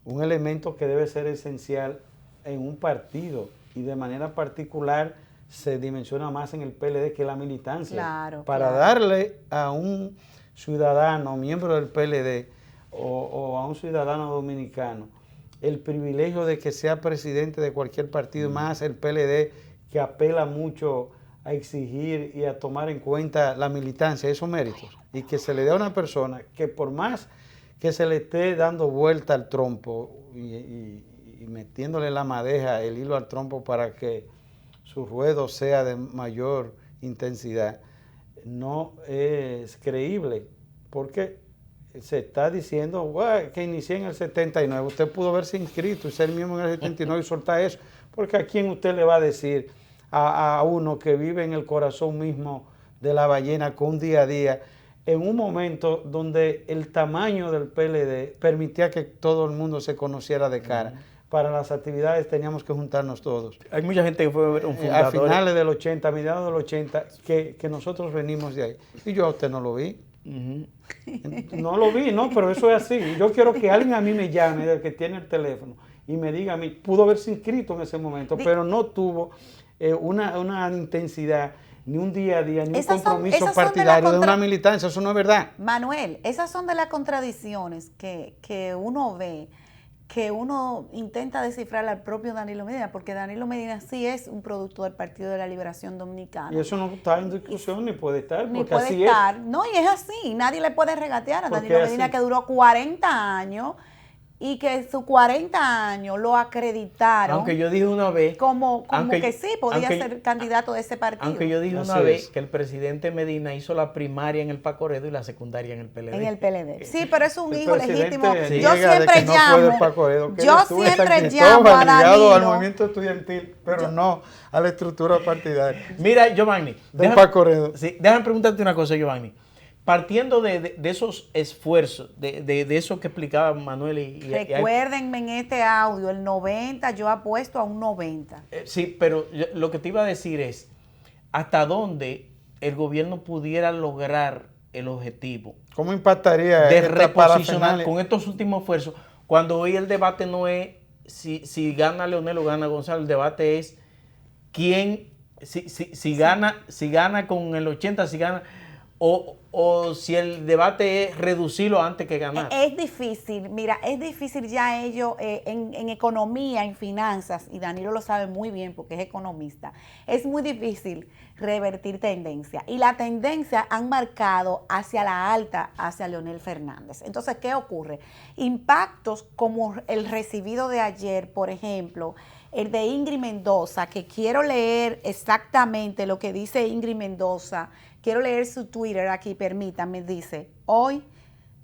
un elemento que debe ser esencial en un partido, y de manera particular se dimensiona más en el PLD que la militancia. Para darle a un ciudadano, miembro del PLD, o a un ciudadano dominicano, el privilegio de que sea presidente de cualquier partido, más el PLD, que apela mucho a exigir y a tomar en cuenta la militancia, esos méritos, y que se le dé a una persona que por más que se le esté dando vuelta al trompo y metiéndole la madeja, el hilo al trompo para que su ruedo sea de mayor intensidad, no es creíble, porque se está diciendo que inicié en el 79, usted pudo haberse inscrito y ser miembro en el 79 y soltar eso, porque a quién usted le va a decir a uno que vive en el corazón mismo de la ballena con día a día, en un momento donde el tamaño del PLD permitía que todo el mundo se conociera de cara. Para las actividades teníamos que juntarnos todos. Hay mucha gente que fue un fundador. A finales del 80, a mediados del 80, que nosotros venimos de ahí. Y yo a usted no lo vi. No lo vi, no, pero eso es así. Yo quiero que alguien a mí me llame, del que tiene el teléfono, y me diga a mí, pudo haberse inscrito en ese momento, pero no tuvo una intensidad, ni un día a día, ni un compromiso partidario de una militancia. Eso no es verdad. Manuel, esas son de las contradicciones que uno ve, que uno intenta descifrar al propio Danilo Medina, porque Danilo Medina sí es un producto del Partido de la Liberación Dominicana. Y eso no está en discusión, ni puede estar, ni puede estar. No, y es así, nadie le puede regatear a Danilo Medina, que duró 40 años y que sus 40 años lo acreditaron. Aunque yo dije una vez. Como que sí podía ser candidato de ese partido. Aunque yo dije una vez que el presidente Medina hizo la primaria en el Pacoredo y la secundaria en el PLD. En el PLD. Sí, pero es un hijo legítimo. Sí, yo siempre llamo a Danilo al movimiento estudiantil, pero no a la estructura partidaria. Mira, Giovanni. Déjame preguntarte una cosa, Giovanni. Partiendo de esos esfuerzos, de eso que explicaba Manuel. Recuérdenme en este audio, el 90, yo apuesto a un 90. Sí, pero lo que te iba a decir es, ¿hasta dónde el gobierno pudiera lograr el objetivo? ¿Cómo impactaría de reposicionar con estos últimos esfuerzos? Cuando hoy el debate no es si gana Leonel o gana Gonzalo, el debate es quién, si gana con el 80, si gana... o si el debate es reducirlo antes que ganar. Es difícil, mira, es difícil ya ello en economía, en finanzas, y Danilo lo sabe muy bien porque es economista, es muy difícil revertir tendencia. Y la tendencia han marcado hacia la alta, hacia Leonel Fernández. Entonces, ¿qué ocurre? Impactos como el recibido de ayer, por ejemplo, el de Ingrid Mendoza, que quiero leer exactamente lo que dice Ingrid Mendoza. Quiero leer su Twitter aquí, permítanme, dice: hoy,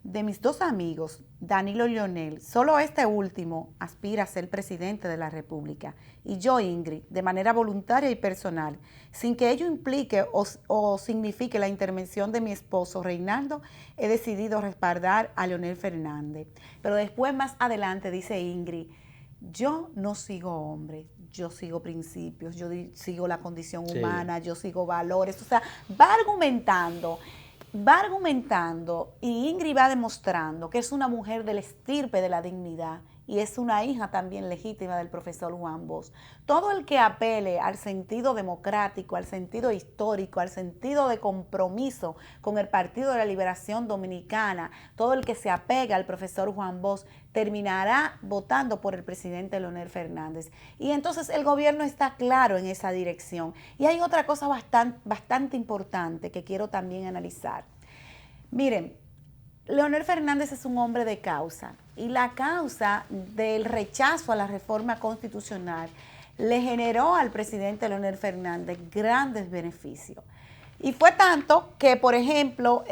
de mis dos amigos, Danilo y Leonel, solo este último aspira a ser presidente de la República. Y yo, Ingrid, de manera voluntaria y personal, sin que ello implique o signifique la intervención de mi esposo Reinaldo, he decidido respaldar a Leonel Fernández. Pero después, más adelante, dice Ingrid: yo no sigo hombres, yo sigo principios, yo sigo la condición humana, yo sigo valores. O sea, va argumentando y Ingrid va demostrando que es una mujer del estirpe de la dignidad y es una hija también legítima del profesor Juan Bosch. Todo el que apele al sentido democrático, al sentido histórico, al sentido de compromiso con el Partido de la Liberación Dominicana, todo el que se apega al profesor Juan Bosch, terminará votando por el presidente Leonel Fernández. Y entonces el gobierno está claro en esa dirección. Y hay otra cosa bastante importante que quiero también analizar. Miren, Leonel Fernández es un hombre de causa y la causa del rechazo a la reforma constitucional le generó al presidente Leonel Fernández grandes beneficios. Y fue tanto que, por ejemplo,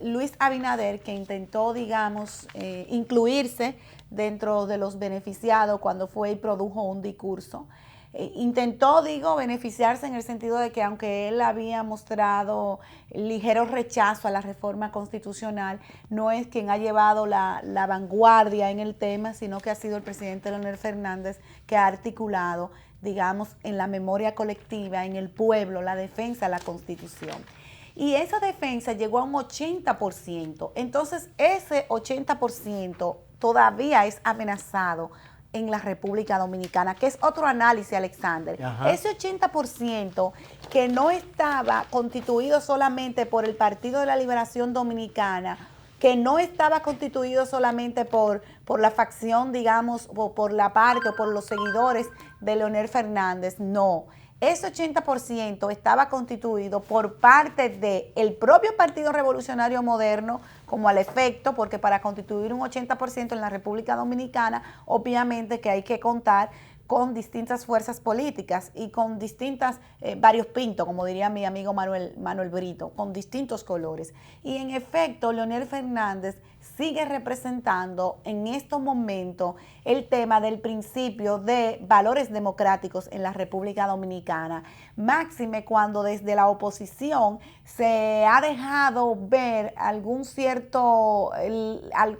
Luis Abinader, que intentó, digamos, incluirse dentro de los beneficiados cuando fue y produjo un discurso, intentó, beneficiarse en el sentido de que aunque él había mostrado ligero rechazo a la reforma constitucional, no es quien ha llevado la vanguardia en el tema, sino que ha sido el presidente Leonel Fernández que ha articulado, digamos, en la memoria colectiva, en el pueblo, la defensa de la Constitución. Y esa defensa llegó a un 80%. Entonces, ese 80% todavía es amenazado en la República Dominicana, que es otro análisis, Alexander. Ajá. Ese 80% que no estaba constituido solamente por el Partido de la Liberación Dominicana, que no estaba constituido solamente por la facción, digamos, o por la parte o por los seguidores de Leonel Fernández, no. Ese 80% estaba constituido por parte del propio Partido Revolucionario Moderno, como al efecto, porque para constituir un 80% en la República Dominicana, obviamente que hay que contar con distintas fuerzas políticas y con distintas, varios pintos, como diría mi amigo Manuel Brito, con distintos colores. Y en efecto, Leonel Fernández sigue representando en estos momentos el tema del principio de valores democráticos en la República Dominicana. Máxime cuando desde la oposición se ha dejado ver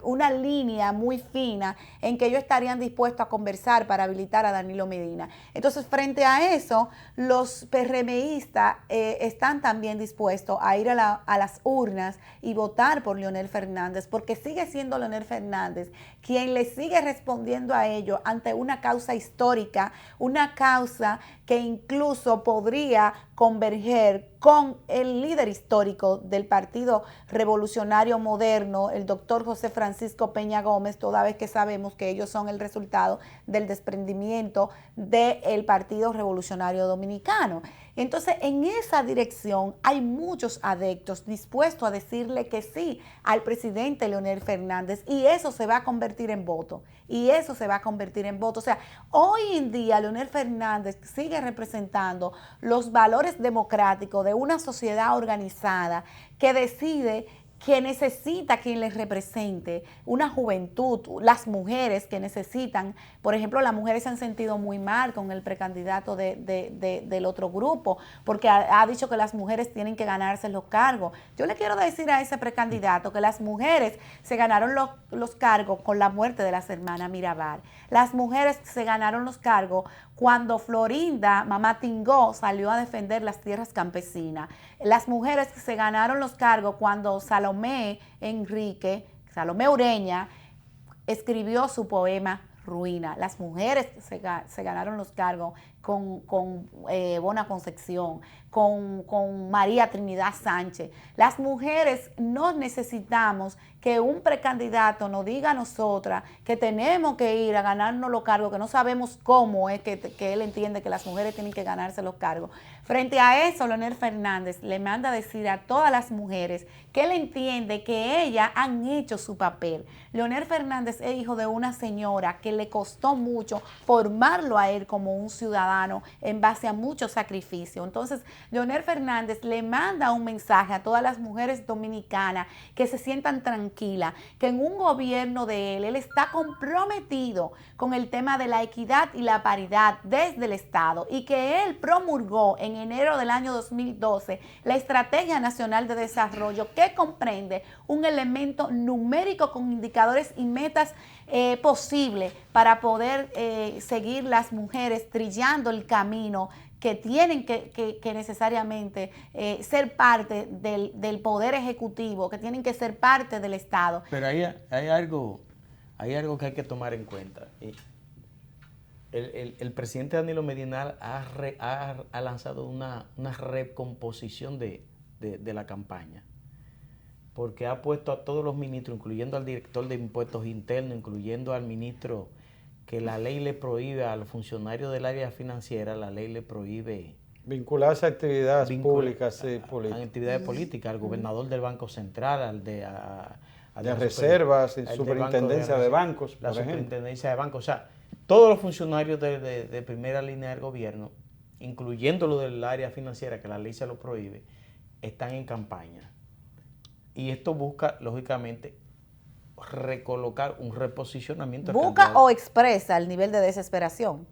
una línea muy fina en que ellos estarían dispuestos a conversar para habilitar a Danilo Medina. Entonces, frente a eso, los PRMistas están también dispuestos a ir a las urnas y votar por Leonel Fernández, porque sigue siendo Leonel Fernández quien le sigue respondiendo a ello ante una causa histórica, una causa que incluso podría converger con el líder histórico del Partido Revolucionario Moderno, el doctor José Francisco Peña Gómez, toda vez que sabemos que ellos son el resultado del desprendimiento del Partido Revolucionario Dominicano. Entonces, en esa dirección hay muchos adeptos dispuestos a decirle que sí al presidente Leonel Fernández, y eso se va a convertir en voto. O sea, hoy en día Leonel Fernández sigue representando los valores democráticos de una sociedad organizada que decide que necesita quien les represente, una juventud, las mujeres que necesitan, por ejemplo, las mujeres se han sentido muy mal con el precandidato del otro grupo, porque ha dicho que las mujeres tienen que ganarse los cargos. Yo le quiero decir a ese precandidato que las mujeres se ganaron los cargos con la muerte de las hermanas Mirabal. Las mujeres se ganaron los cargos cuando Florinda, mamá Tingó, salió a defender las tierras campesinas. Las mujeres se ganaron los cargos cuando Salomé Ureña, escribió su poema Ruina. Las mujeres se ganaron los cargos Bona Concepción, con María Trinidad Sánchez. Las mujeres no necesitamos que un precandidato nos diga a nosotras que tenemos que ir a ganarnos los cargos, que no sabemos cómo es que él entiende que las mujeres tienen que ganarse los cargos. Frente a eso, Leonel Fernández le manda a decir a todas las mujeres que él entiende que ellas han hecho su papel. Leonel Fernández es hijo de una señora que le costó mucho formarlo a él como un ciudadano en base a mucho sacrificio. Entonces, Leonel Fernández le manda un mensaje a todas las mujeres dominicanas que se sientan tranquilas, que en un gobierno de él está comprometido con el tema de la equidad y la paridad desde el Estado y que él promulgó en enero del año 2012 la Estrategia Nacional de Desarrollo que comprende un elemento numérico con indicadores y metas posibles para poder seguir las mujeres trillando el camino que tienen que necesariamente ser parte del Poder Ejecutivo, que tienen que ser parte del Estado. Pero hay algo que hay que tomar en cuenta. El presidente Danilo Medina ha lanzado una recomposición de la campaña, porque ha puesto a todos los ministros, incluyendo al director de impuestos internos, incluyendo al ministro que la ley le prohíbe a los funcionarios del área financiera, la ley le prohíbe vincularse a actividades públicas y políticas. A actividades políticas, al gobernador del Banco Central, al de reservas, superintendencia de bancos, la superintendencia de bancos, o sea, todos los funcionarios de primera línea del gobierno, incluyendo los del área financiera, que la ley se lo prohíbe, están en campaña. Y esto busca, lógicamente, recolocar un reposicionamiento. ¿Busca o expresa el nivel de desesperación?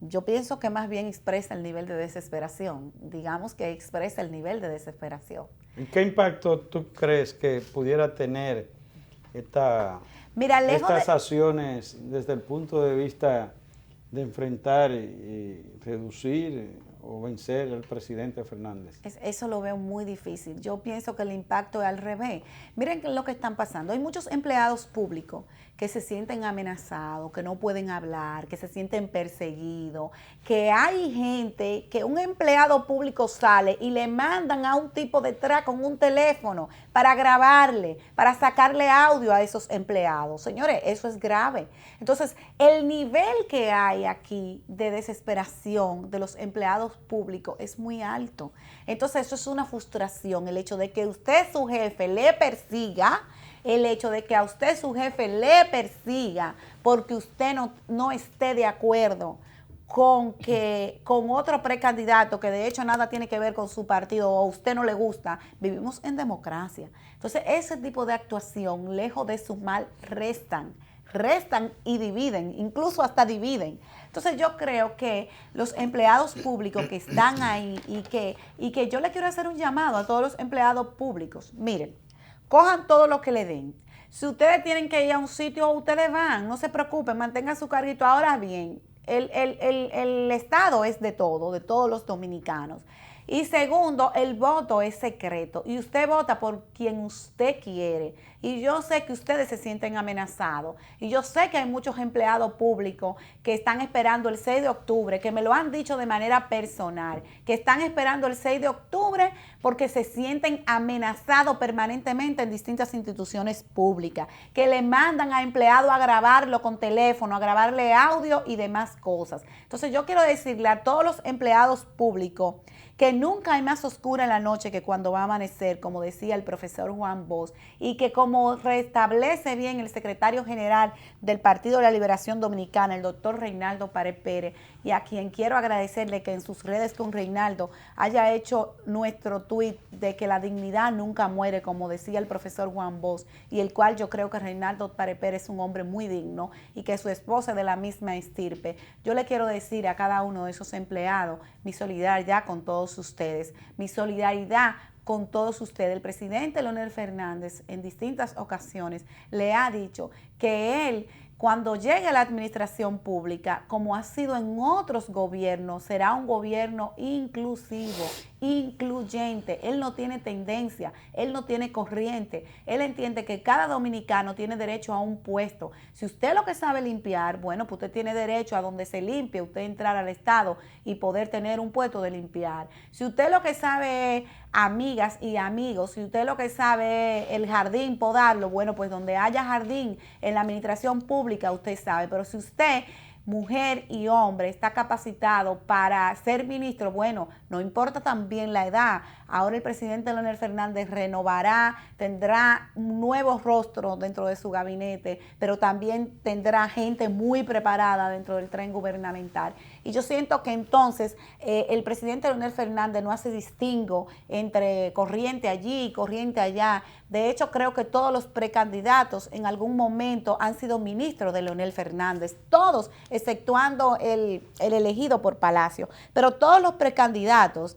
Yo pienso que más bien expresa el nivel de desesperación. Digamos que expresa el nivel de desesperación. ¿Qué impacto tú crees que pudiera tener estas acciones desde el punto de vista de enfrentar y reducir o vencer al presidente Fernández? Eso lo veo muy difícil. Yo pienso que el impacto es al revés. Miren lo que están pasando. Hay muchos empleados públicos que se sienten amenazados, que no pueden hablar, que se sienten perseguidos, que hay gente que un empleado público sale y le mandan a un tipo detrás con un teléfono para grabarle, para sacarle audio a esos empleados. Señores, eso es grave. Entonces, el nivel que hay aquí de desesperación de los empleados públicos es muy alto. Entonces, eso es una frustración, el hecho de que usted, su jefe, le persiga, el hecho de que a usted su jefe le persiga porque usted no esté de acuerdo con otro precandidato que de hecho nada tiene que ver con su partido o a usted no le gusta. Vivimos en democracia. Entonces, ese tipo de actuación, lejos de sumar, restan y dividen, incluso hasta dividen. Entonces yo creo que los empleados públicos que están ahí y que yo le quiero hacer un llamado a todos los empleados públicos, miren, cojan todo lo que le den. Si ustedes tienen que ir a un sitio, ustedes van, no se preocupen, mantengan su carguito. Ahora bien, el Estado es de todos los dominicanos. Y segundo, el voto es secreto y usted vota por quien usted quiere. Y yo sé que ustedes se sienten amenazados y yo sé que hay muchos empleados públicos que están esperando el 6 de octubre, que me lo han dicho de manera personal, que están esperando el 6 de octubre porque se sienten amenazados permanentemente en distintas instituciones públicas, que le mandan a empleados a grabarlo con teléfono, a grabarle audio y demás cosas. Entonces yo quiero decirle a todos los empleados públicos que nunca hay más oscura en la noche que cuando va a amanecer, como decía el profesor Juan Bosch, y que como restablece bien el secretario general del Partido de la Liberación Dominicana, el doctor Reinaldo Pared Pérez, y a quien quiero agradecerle que en sus redes con Reinaldo haya hecho nuestro tuit de que la dignidad nunca muere, como decía el profesor Juan Bosch, y el cual yo creo que Reinaldo Pared Pérez es un hombre muy digno y que su esposa es de la misma estirpe. Yo le quiero decir a cada uno de esos empleados mi solidaridad con todos ustedes, mi solidaridad con todos ustedes. El presidente Leonel Fernández en distintas ocasiones le ha dicho que él, cuando llegue a la administración pública, como ha sido en otros gobiernos, será un gobierno inclusivo incluyente. Él no tiene tendencia, él no tiene corriente. Él entiende que cada dominicano tiene derecho a un puesto. Si usted lo que sabe limpiar, bueno, pues usted tiene derecho a donde se limpie, usted entrar al Estado y poder tener un puesto de limpiar. Si usted lo que sabe es amigas y amigos, si usted lo que sabe es el jardín, podarlo, bueno, pues donde haya jardín en la administración pública, usted sabe. Pero si usted, mujer y hombre, está capacitado para ser ministro, bueno, no importa también la edad. Ahora el presidente Leonel Fernández renovará, tendrá un nuevo rostro dentro de su gabinete, pero también tendrá gente muy preparada dentro del tren gubernamental. Y yo siento que entonces el presidente Leonel Fernández no hace distingo entre corriente allí y corriente allá. De hecho, creo que todos los precandidatos en algún momento han sido ministros de Leonel Fernández, todos, exceptuando el elegido por Palacio. Pero todos los precandidatos,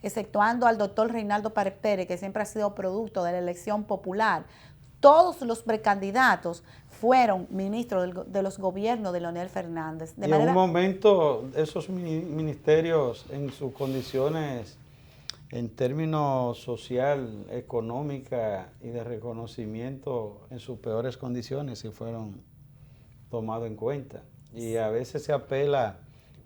exceptuando al doctor Reinaldo Pérez, que siempre ha sido producto de la elección popular, todos los precandidatos fueron ministros de los gobiernos de Leonel Fernández. En un momento, esos ministerios en sus condiciones, en términos social, económica y de reconocimiento, en sus peores condiciones, sí fueron tomados en cuenta. Y a veces se apela,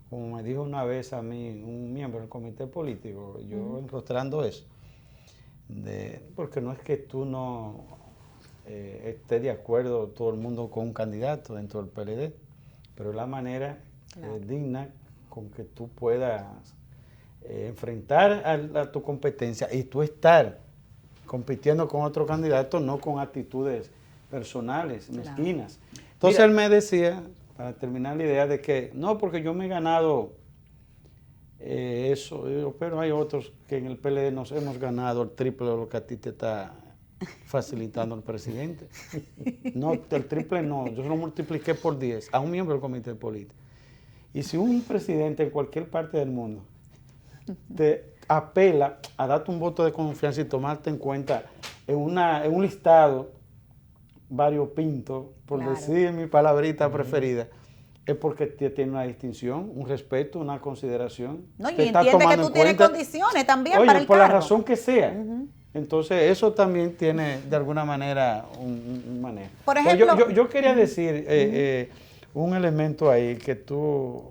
como me dijo una vez a mí un miembro del comité político, yo enrostrando eso, porque no es que tú no esté de acuerdo todo el mundo con un candidato dentro del PLD, pero es la manera digna con que tú puedas enfrentar a tu competencia y tú estar compitiendo con otro candidato, no con actitudes personales, mezquinas. Entonces él me decía, para terminar la idea de que, no, porque yo me he ganado eso, pero hay otros que en el PLD nos hemos ganado el triple de lo que a ti te está facilitando el presidente. No, el triple no, yo lo multipliqué por 10 a un miembro del comité político. Y si un presidente en cualquier parte del mundo te apela a darte un voto de confianza y tomarte en cuenta en un listado variopinto, por decir mi palabrita preferida, es porque tiene una distinción, un respeto, una consideración. No, y entiende que tú tienes condiciones también para el por cargo. La razón que sea. Entonces, eso también tiene, de alguna manera, un manejo. Por ejemplo, yo quería decir un elemento ahí que tú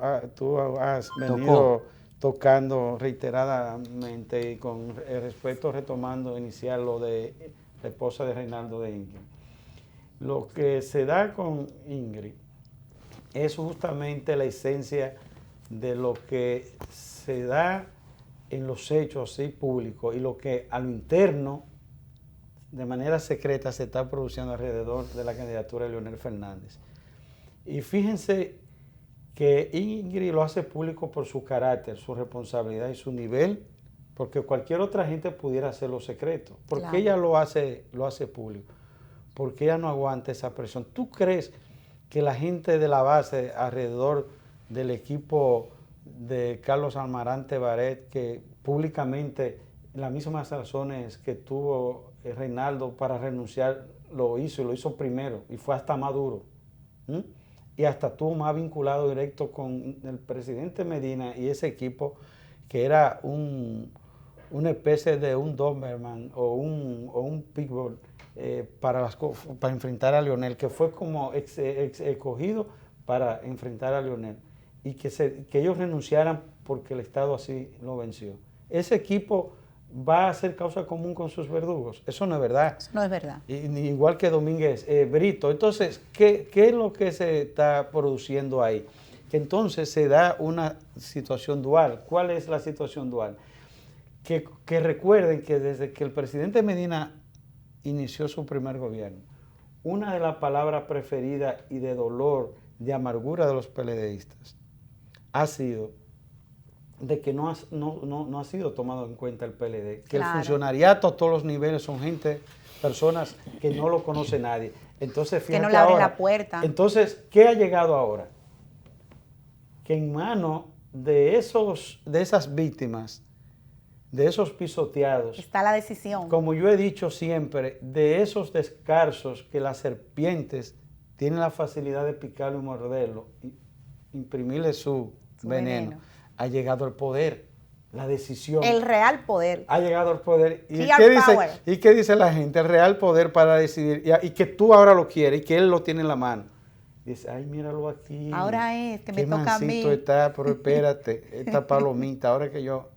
has venido tocando reiteradamente y con respeto retomando inicial lo de la esposa de Reinaldo de Ingrid. Lo que se da con Ingrid es justamente la esencia de lo que se da en los hechos así públicos y lo que a lo interno, de manera secreta, se está produciendo alrededor de la candidatura de Leonel Fernández. Y fíjense que Ingrid lo hace público por su carácter, su responsabilidad y su nivel, porque cualquier otra gente pudiera hacerlo secreto. ¿Por qué ella lo hace público? Porque ella no aguanta esa presión. ¿Tú crees que la gente de la base alrededor del equipo de Carlos Almarante Barret, que públicamente las mismas razones que tuvo Reinaldo para renunciar, lo hizo y lo hizo primero y fue hasta más duro? Y hasta estuvo más vinculado directo con el presidente Medina y ese equipo que era una especie de un Doberman o un Pitbull para enfrentar a Leonel, que fue como escogido para enfrentar a Leonel y que ellos renunciaran porque el Estado así lo venció. Ese equipo va a ser causa común con sus verdugos. Eso no es verdad. Eso no es verdad. Igual que Domínguez Brito. Entonces, ¿qué es lo que se está produciendo ahí? Que entonces se da una situación dual. ¿Cuál es la situación dual? Que recuerden que desde que el presidente Medina inició su primer gobierno, una de las palabras preferidas y de dolor, de amargura de los PLDistas ha sido de que no ha sido tomado en cuenta el PLD, que el funcionariato a todos los niveles son personas que no lo conoce nadie. Entonces, fíjate, que no le abren la puerta. Entonces, ¿qué ha llegado ahora? Que en manos de esas víctimas, de esos pisoteados, está la decisión. Como yo he dicho siempre, de esos descarsos que las serpientes tienen la facilidad de picarlo y morderlo, imprimirle su veneno. ha llegado al poder, la decisión. El real poder. Ha llegado al poder. ¿Y Real qué dice, power. ¿y qué dice la gente? El real poder para decidir. Y que tú ahora lo quieres y que él lo tiene en la mano. Dice, ay, míralo aquí. Ahora es que me Qué toca a mí. mansito está, pero espérate, esta palomita, ahora que yo...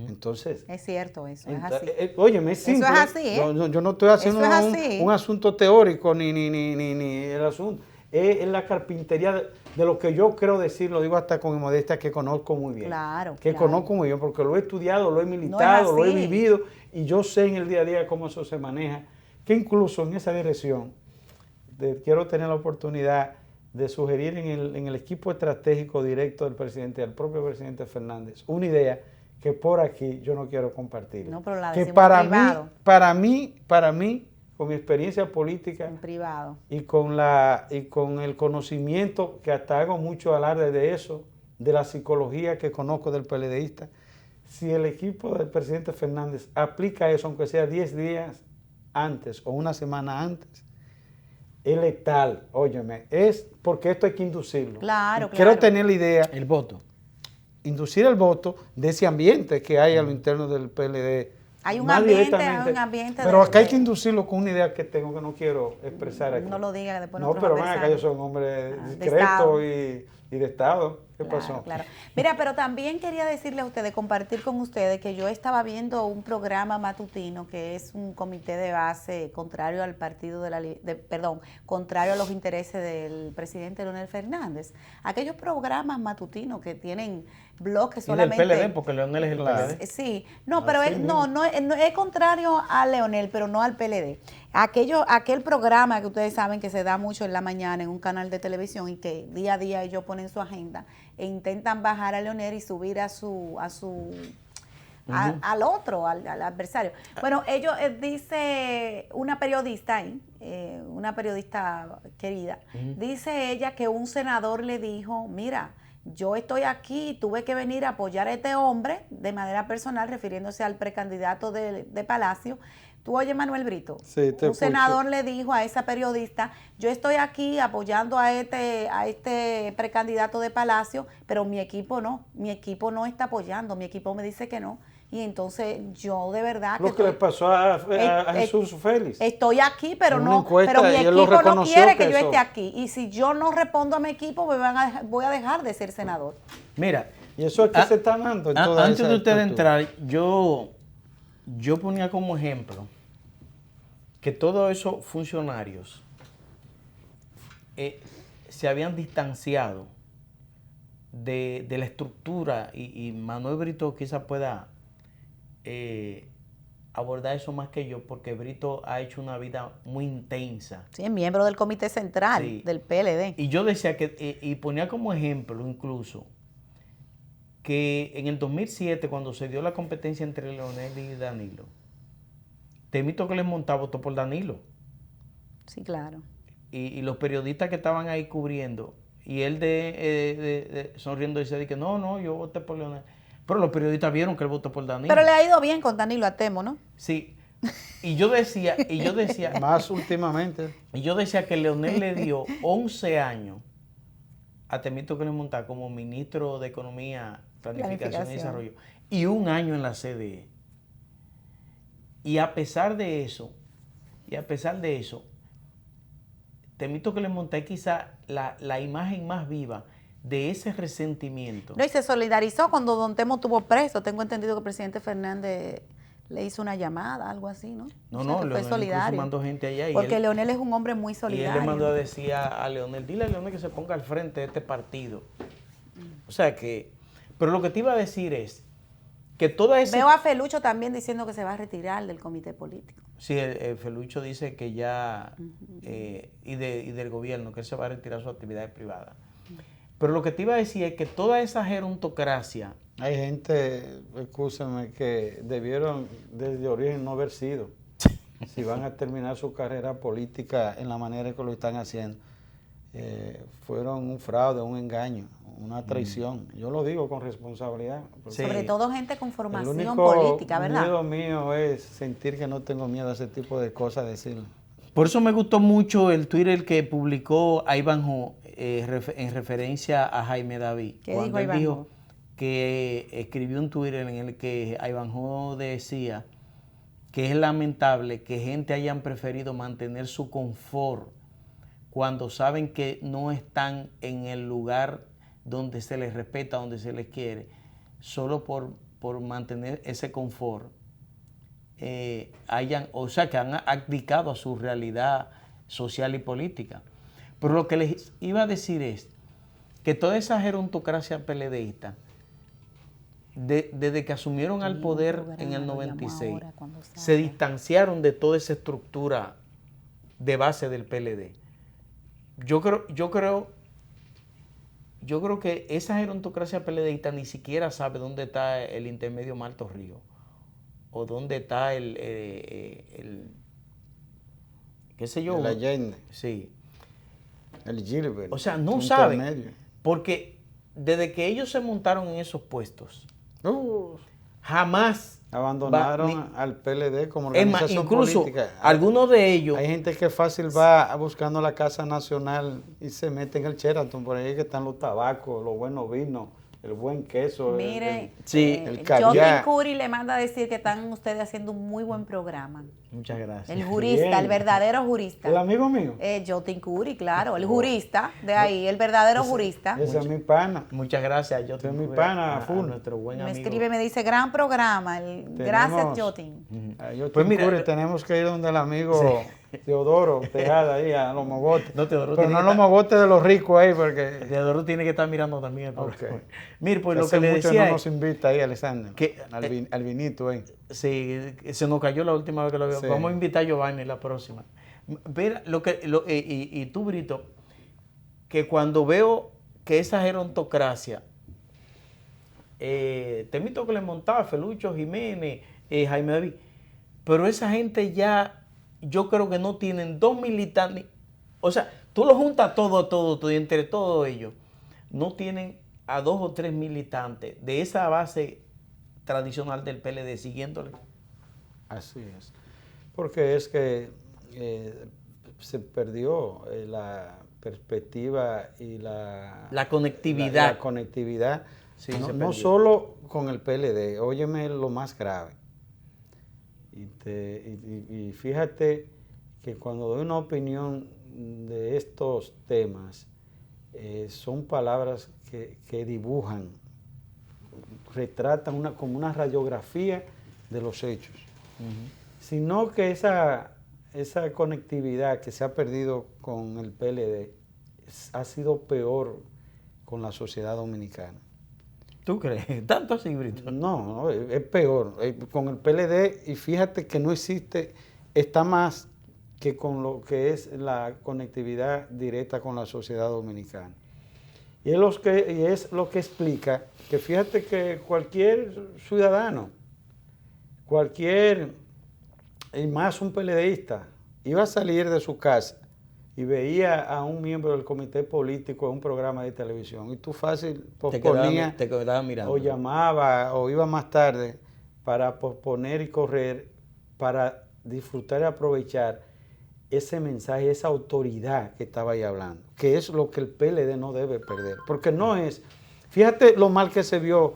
Entonces... Es cierto eso, es así. Óyeme, es simple. Eso es así, ¿eh? Yo no estoy haciendo Eso es así. un asunto teórico ni el asunto. Es la carpintería de lo que yo creo decir, lo digo hasta con modestia, que conozco muy bien. Claro, Que claro. conozco muy bien, porque lo he estudiado, lo he militado, lo he así. vivido y yo sé en el día a día cómo eso se maneja. Que incluso en esa dirección quiero tener la oportunidad de sugerir en el equipo estratégico directo del presidente, del propio presidente Fernández, una idea que por aquí yo no quiero compartir. No, pero la que decimos para en privado. para mí, con mi experiencia política En privado. y con el conocimiento, que hasta hago mucho alarde de eso, de la psicología que conozco del PLDista, si el equipo del presidente Fernández aplica eso, aunque sea 10 días antes o una semana antes, es letal, óyeme, es porque esto hay que inducirlo. Claro, Quiero claro. tener la idea, El voto. inducir el voto de ese ambiente que hay a lo interno del PLD. Hay un más ambiente, directamente. hay un ambiente Pero de- acá hay que inducirlo con una idea que tengo que no quiero expresar aquí. No lo diga, que después No, nosotros pero vamos a ven acá, pensar. yo soy un hombre De discreto Estado. y de Estado. ¿Qué Claro, pasó? claro. Mira, pero también quería decirle a ustedes, compartir con ustedes que yo estaba viendo un programa matutino que es un comité de base contrario al partido contrario a los intereses del presidente Leonel Fernández. Aquellos programas matutinos que tienen bloques Y solamente. del PLD, porque Leonel es el Claro. PLD. Sí, no, pero Así mismo. no es contrario a Leonel, pero no al PLD. Aquel programa que ustedes saben que se da mucho en la mañana en un canal de televisión y que día a día ellos ponen su agenda e intentan bajar a Leonel y subir al otro, al adversario. Bueno, ellos dice una periodista ahí, una periodista querida, dice ella que un senador le dijo, mira, yo estoy aquí, tuve que venir a apoyar a este hombre de manera personal, refiriéndose al precandidato de Palacio. ¿Tú oyes, Manuel Brito? Sí, te Un escucho. senador le dijo a esa periodista, yo estoy aquí apoyando a este precandidato de Palacio, pero mi equipo no está apoyando, mi equipo me dice que no. Y entonces yo de verdad Lo que le pasó a Jesús Félix. estoy aquí, pero En una no, encuesta, pero mi y él lo equipo no reconoció quiere que que yo eso- esté aquí. Y si yo no respondo a mi equipo, voy a dejar de ser senador. Mira, Y eso es que se está dando en toda antes esa de usted estructura. entrar, yo ponía como ejemplo que todos esos funcionarios se habían distanciado de la estructura y Manuel Brito quizás pueda abordar eso más que yo, porque Brito ha hecho una vida muy intensa. Sí, es miembro del comité central Sí. del PLD. Y yo decía y ponía como ejemplo incluso que en el 2007, cuando se dio la competencia entre Leonel y Danilo, Temito que les montaba votó por Danilo. Sí, claro. Y los periodistas que estaban ahí cubriendo, y él sonriendo decía que no, yo voté por Leonel. Pero los periodistas vieron que él votó por Danilo. Pero le ha ido bien con Danilo Atemo, ¿no? Sí. Y yo decía, Más últimamente. y yo decía que Leonel le dio 11 años a Temito que le montaba como ministro de Economía, Planificación y Desarrollo, y 1 año en la CDE. Y a pesar de eso, Temito que le monté quizá la imagen más viva de ese resentimiento. No, y se solidarizó cuando Don Temo estuvo preso. Tengo entendido que el presidente Fernández le hizo una llamada, algo así, ¿no? No, O sea, que fue Leonel incluso solidario. mandó gente allá y Porque él, Leonel es un hombre muy y él solidario. le mandó a decir a Leonel, dile a Leonel que se ponga al frente de este partido. O sea que, pero lo que te iba a decir es que toda esa... Veo a Felucho también diciendo que se va a retirar del comité político. Sí, el Felucho dice que ya, y del gobierno, que él se va a retirar sus actividades privadas. Pero lo que te iba a decir es que toda esa gerontocracia... Hay gente, escúchame, que debieron desde origen no haber sido. Si van a terminar su carrera política en la manera en que lo están haciendo. Fueron un fraude, un engaño, una traición. Yo lo digo con responsabilidad. Sí. Sobre todo gente con El formación único política, ¿verdad? miedo mío es sentir que no tengo miedo a ese tipo de cosas, decirlo. Por eso me gustó mucho el Twitter que publicó Ivanhoe en referencia a Jaime David. ¿Qué cuando dijo él Ivanhoe? dijo que escribió un Twitter en el que Ivanhoe decía que es lamentable que gente hayan preferido mantener su confort cuando saben que no están en el lugar donde se les respeta, donde se les quiere, solo por mantener ese confort, que han abdicado a su realidad social y política. Pero lo que les iba a decir es que toda esa gerontocracia peledeísta, desde que asumieron al poder en el 96, se distanciaron de toda esa estructura de base del PLD. Yo creo que esa gerontocracia peledeísta ni siquiera sabe dónde está el intermedio Malto Río o dónde está el qué sé yo. El Allende. Sí. El Gilbert. O sea, no saben. Porque desde que ellos se montaron en esos puestos, jamás abandonaron al PLD como organización incluso política. Algunos de ellos. Hay gente que fácil va buscando la Casa Nacional y se mete en el Sheraton, por ahí que están los tabacos, los buenos vinos, el buen queso. Mire, el caviar. Jotin Curi le manda a decir que están ustedes haciendo un muy buen programa. Muchas gracias. El jurista, Bien. el verdadero jurista. ¿El amigo mío? Jotin Curi, claro, el jurista, de ahí, el verdadero jurista. Ese es mi pana. Muchas gracias, Jotin. Ese es mi pana, a full. nuestro buen Me amigo. escribe, me dice, gran programa. Gracias, Jotin. Pues mira, tenemos que ir donde el amigo Teodoro Tejada ahí a los mogotes. No, Teodoro pero tiene no que los estar- mogotes de los ricos ahí, porque Teodoro tiene que estar mirando también el programa. Ok. Mire, pues lo hace que le mucho decía no es nos invita ahí, Alexander, que- al vinito ahí. sí, se nos cayó la última vez que lo vimos. Sí. Vamos a invitar a Giovanni la próxima. Ver y tú, Brito, que cuando veo que esa gerontocracia, Temito que le montaba, Felucho Jiménez, Jaime David, pero esa gente ya, yo creo que no tienen dos militantes, o sea, tú lo juntas todo, y entre todos ellos, no tienen a 2 o 3 militantes de esa base tradicional del PLD siguiéndole. Así es. Porque es que se perdió la perspectiva y La conectividad. la conectividad, Sí, no, se no perdió. solo con el PLD, óyeme lo más grave. Y fíjate que cuando doy una opinión de estos temas, son palabras que dibujan, retratan como una radiografía de los hechos. Sino que esa conectividad que se ha perdido con el PLD ha sido peor con la sociedad dominicana. ¿Tú crees? ¿Tanto así, Brito? No, es peor. Con el PLD, y fíjate que no existe, está más que con lo que es la conectividad directa con la sociedad dominicana. Y es lo que explica que fíjate que cualquier ciudadano, y más un PLDista, iba a salir de su casa y veía a un miembro del comité político en un programa de televisión y tú fácil posponía Te quedabas mirando. o llamaba o iba más tarde para posponer y correr para disfrutar y aprovechar ese mensaje, esa autoridad que estaba ahí hablando, que es lo que el PLD no debe perder, porque no es, fíjate lo mal que se vio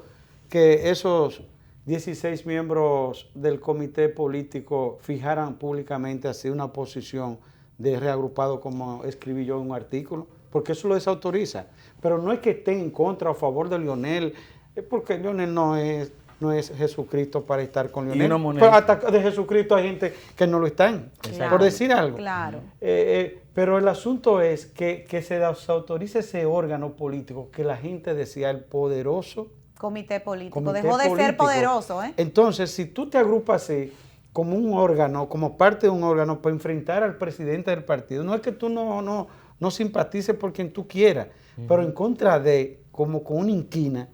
que esos 16 miembros del comité político fijaran públicamente así una posición de reagrupado, como escribí yo en un artículo, porque eso lo desautoriza. Pero no es que estén en contra o a favor de Leonel, es porque Leonel no es Jesucristo para estar con Leonel. Pero hasta de Jesucristo hay gente que no lo están, Claro, por decir algo. Claro. Pero el asunto es que se desautorice ese órgano político que la gente decía, el poderoso Comité político. comité Dejó de ser político. poderoso, ¿eh? Entonces, si tú te agrupas así, como un órgano, como parte de un órgano, para enfrentar al presidente del partido, no es que tú no simpatices por quien tú quieras, pero en contra de, como con una inquina,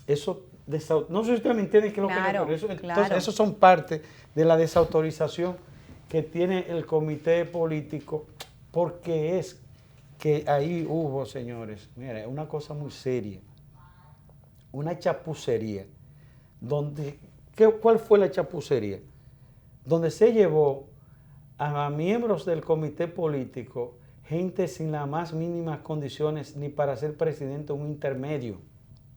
eso no sé si ustedes me entienden qué es lo Claro, que claro. Entonces, eso son parte de la desautorización que tiene el comité político, porque es que ahí hubo, señores, mira, una cosa muy seria, una chapucería, ¿cuál fue la chapucería? Donde se llevó a miembros del comité político, gente sin las más mínimas condiciones ni para ser presidente, un intermedio.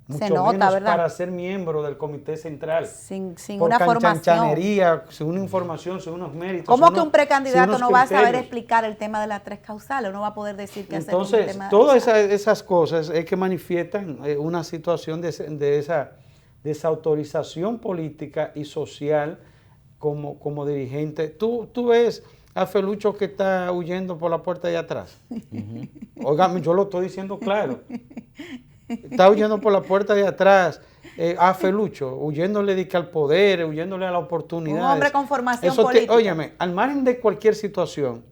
mucho nota, menos ¿verdad? para ser miembro del comité central. Sin Por una formación. canchanería, sin una información, sin unos méritos. ¿Cómo sin que un precandidato sin no unos va a saber criterios. explicar el tema de las 3 causales? No va a poder decir qué hacer con el Entonces, tema. todas esas cosas es que manifiestan una situación de esa desautorización política y social como dirigente. Tú ves a Felucho que está huyendo por la puerta de atrás. Óigame, yo lo estoy diciendo claro. Está huyendo por la puerta de atrás. A Felucho, huyéndole al poder, huyéndole a la oportunidad. Un hombre con formación política. Óyeme, al margen de cualquier situación,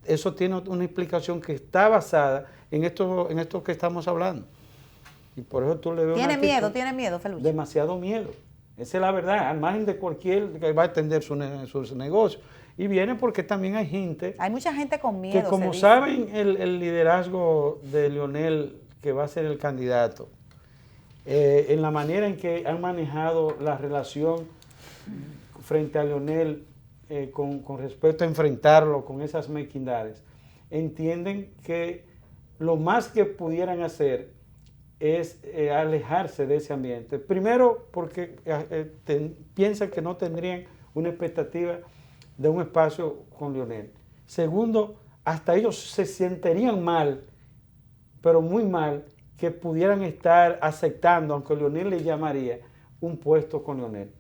eso tiene una explicación que está basada en esto que estamos hablando. Y por eso tú le ves Tiene miedo, Felucho. demasiado miedo. Esa es la verdad, al margen de cualquier que va a atender sus negocios. Y viene porque también hay gente Hay mucha gente con miedo. que, como saben el liderazgo de Leonel, que va a ser el candidato, en la manera en que han manejado la relación frente a Leonel con respecto a enfrentarlo con esas mezquindades, entienden que lo más que pudieran hacer es alejarse de ese ambiente. Primero, porque piensan que no tendrían una expectativa de un espacio con Leonel. Segundo, hasta ellos se sentirían mal, pero muy mal, que pudieran estar aceptando, aunque Leonel le llamaría, un puesto con Leonel.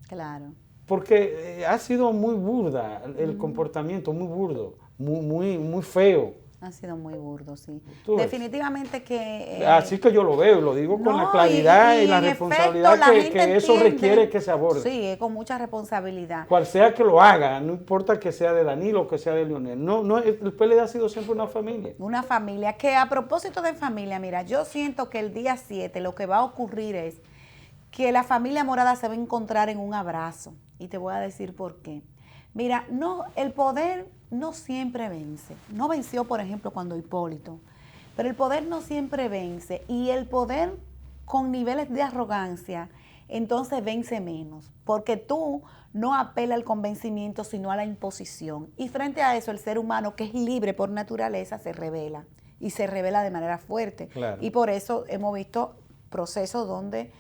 Claro. Porque ha sido muy burda el comportamiento, muy burdo, muy feo. Ha sido muy burdo, sí. Tú ves. Definitivamente que... Así que yo lo veo, lo digo con la claridad y la en responsabilidad efecto, la que gente eso entiende. requiere que se aborde. Sí, con mucha responsabilidad. Cual sea que lo haga, no importa que sea de Danilo o que sea de Leonel. No, el PLD ha sido siempre una familia. Una familia que, a propósito de familia, mira, yo siento que el día 7 lo que va a ocurrir es que la familia morada se va a encontrar en un abrazo. Y te voy a decir por qué. Mira, no, el poder no siempre vence. No venció, por ejemplo, cuando Hipólito. Pero el poder no siempre vence. Y el poder con niveles de arrogancia, entonces vence menos. Porque tú no apelas al convencimiento, sino a la imposición. Y frente a eso, el ser humano, que es libre por naturaleza, se revela. Y se revela de manera fuerte. Claro. Y por eso hemos visto procesos donde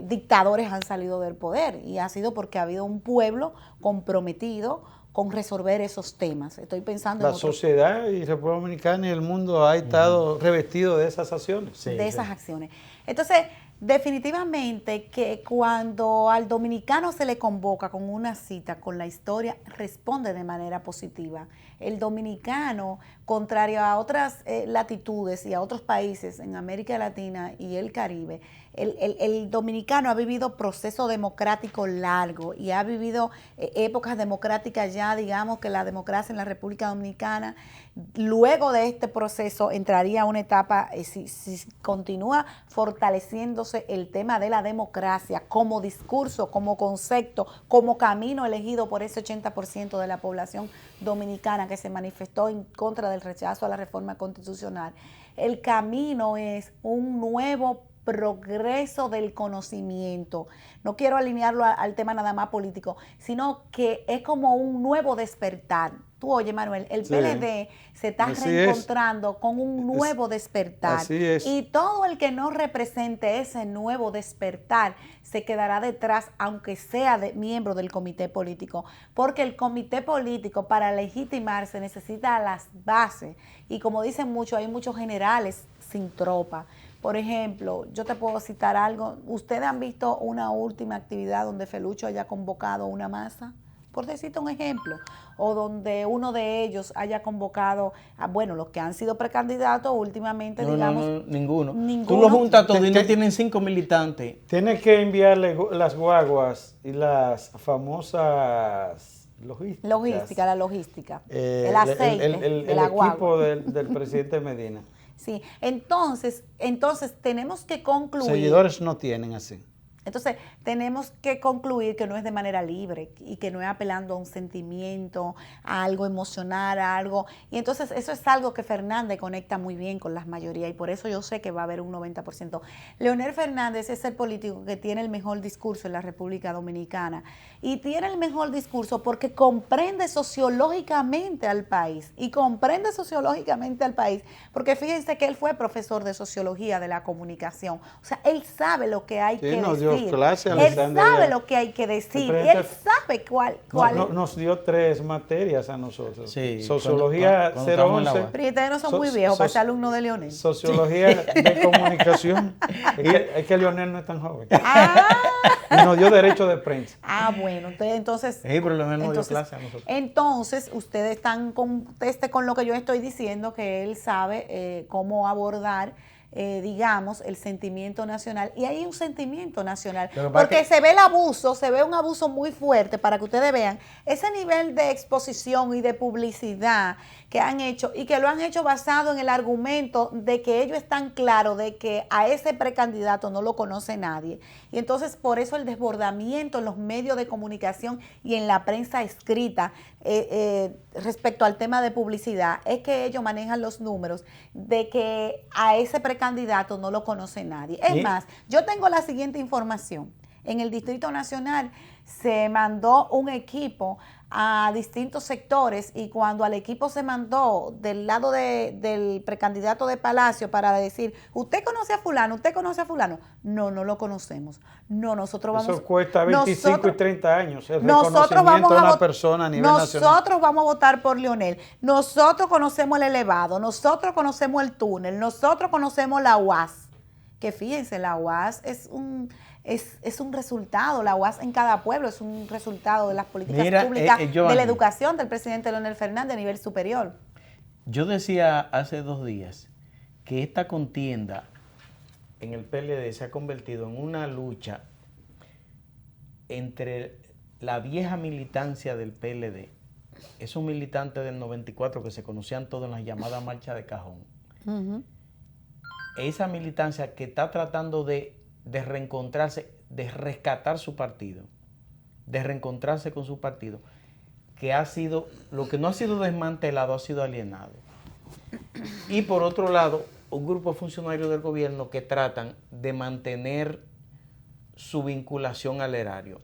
dictadores han salido del poder. Y ha sido porque ha habido un pueblo comprometido con resolver esos temas. Estoy pensando La en otros, sociedad y República Dominicana y el mundo ha estado revestido de esas acciones. Sí, de esas acciones. Entonces, definitivamente que cuando al dominicano se le convoca con una cita con la historia, responde de manera positiva. El dominicano, contrario a otras latitudes y a otros países en América Latina y el Caribe, el dominicano ha vivido proceso democrático largo y ha vivido épocas democráticas ya, digamos que la democracia en la República Dominicana, luego de este proceso entraría a una etapa, si continúa fortaleciéndose el tema de la democracia como discurso, como concepto, como camino elegido por ese 80% de la población dominicana que se manifestó en contra del rechazo a la reforma constitucional. El camino es un nuevo progreso del conocimiento. No quiero alinearlo al tema nada más político, sino que es como un nuevo despertar. Tú oye, Manuel, el PLD se está reencontrando con un nuevo despertar. Así es. Y todo el que no represente ese nuevo despertar se quedará detrás, aunque sea miembro del comité político. Porque el comité político, para legitimarse, necesita las bases. Y como dicen muchos, hay muchos generales sin tropa. Por ejemplo, yo te puedo citar algo. ¿Ustedes han visto una última actividad donde Felucho haya convocado una masa? Por decirte un ejemplo. O donde uno de ellos haya convocado, bueno, los que han sido precandidatos últimamente, No, digamos. ninguno. Ninguno. Tú los juntas todos y no tienen 5 militantes. Tienes que enviarle las guaguas y las famosas logísticas. La logística. El el aceite el de la equipo guagua. del presidente Medina. Sí, entonces tenemos que concluir. Seguidores no tienen así. Entonces, tenemos que concluir que no es de manera libre y que no es apelando a un sentimiento, a algo emocional, a algo. Y entonces, eso es algo que Fernández conecta muy bien con las mayorías y por eso yo sé que va a haber un 90%. Leonel Fernández es el político que tiene el mejor discurso en la República Dominicana y tiene el mejor discurso porque comprende sociológicamente al país y comprende sociológicamente al país porque fíjense que él fue profesor de sociología de la comunicación. O sea, él sabe lo que hay que decir. Clase, él sabe lo que hay que decir, él sabe cuál. Nos dio 3 materias a nosotros. Sí, Sociología cuando 011. Pero ustedes no son muy viejos para ser alumno de Leonel. Sociología de comunicación. Es que Leonel no es tan joven. Ah, Y nos dio derecho de prensa. bueno, entonces. Sí, pero Leonel no dio clase a nosotros. Entonces, ustedes están con lo que yo estoy diciendo, que él sabe cómo abordar digamos, el sentimiento nacional. Y hay un sentimiento nacional, porque se ve el abuso, se ve un abuso muy fuerte, para que ustedes vean ese nivel de exposición y de publicidad que han hecho, y que lo han hecho basado en el argumento de que ellos están claros de que a ese precandidato no lo conoce nadie. Y entonces por eso el desbordamiento en los medios de comunicación y en la prensa escrita respecto al tema de publicidad es que ellos manejan los números de que a ese precandidato no lo conoce nadie. Es más, yo tengo la siguiente información. En el Distrito Nacional se mandó un equipo a distintos sectores, y cuando al equipo se mandó del lado del precandidato de Palacio para decir, ¿usted conoce a fulano? ¿Usted conoce a fulano? No, no lo conocemos. No, nosotros vamos... Eso cuesta 25 y 30 años, el nosotros vamos reconocimiento de una persona a nivel nacional. Nosotros vamos a votar por Leonel. Nosotros conocemos el elevado, nosotros conocemos el túnel, nosotros conocemos la UAS. Que fíjense, la UAS es un resultado, la UAS en cada pueblo es un resultado de las políticas públicas de la educación del presidente Leonel Fernández a nivel superior. Yo decía hace 2 días que esta contienda en el PLD se ha convertido en una lucha entre la vieja militancia del PLD, esos militantes del 94 que se conocían todos en las llamadas marchas de cajón, esa militancia que está tratando de reencontrarse, de rescatar su partido, de reencontrarse con su partido, que ha sido, lo que no ha sido desmantelado, ha sido alienado. Y por otro lado, un grupo de funcionarios del gobierno que tratan de mantener su vinculación al erario.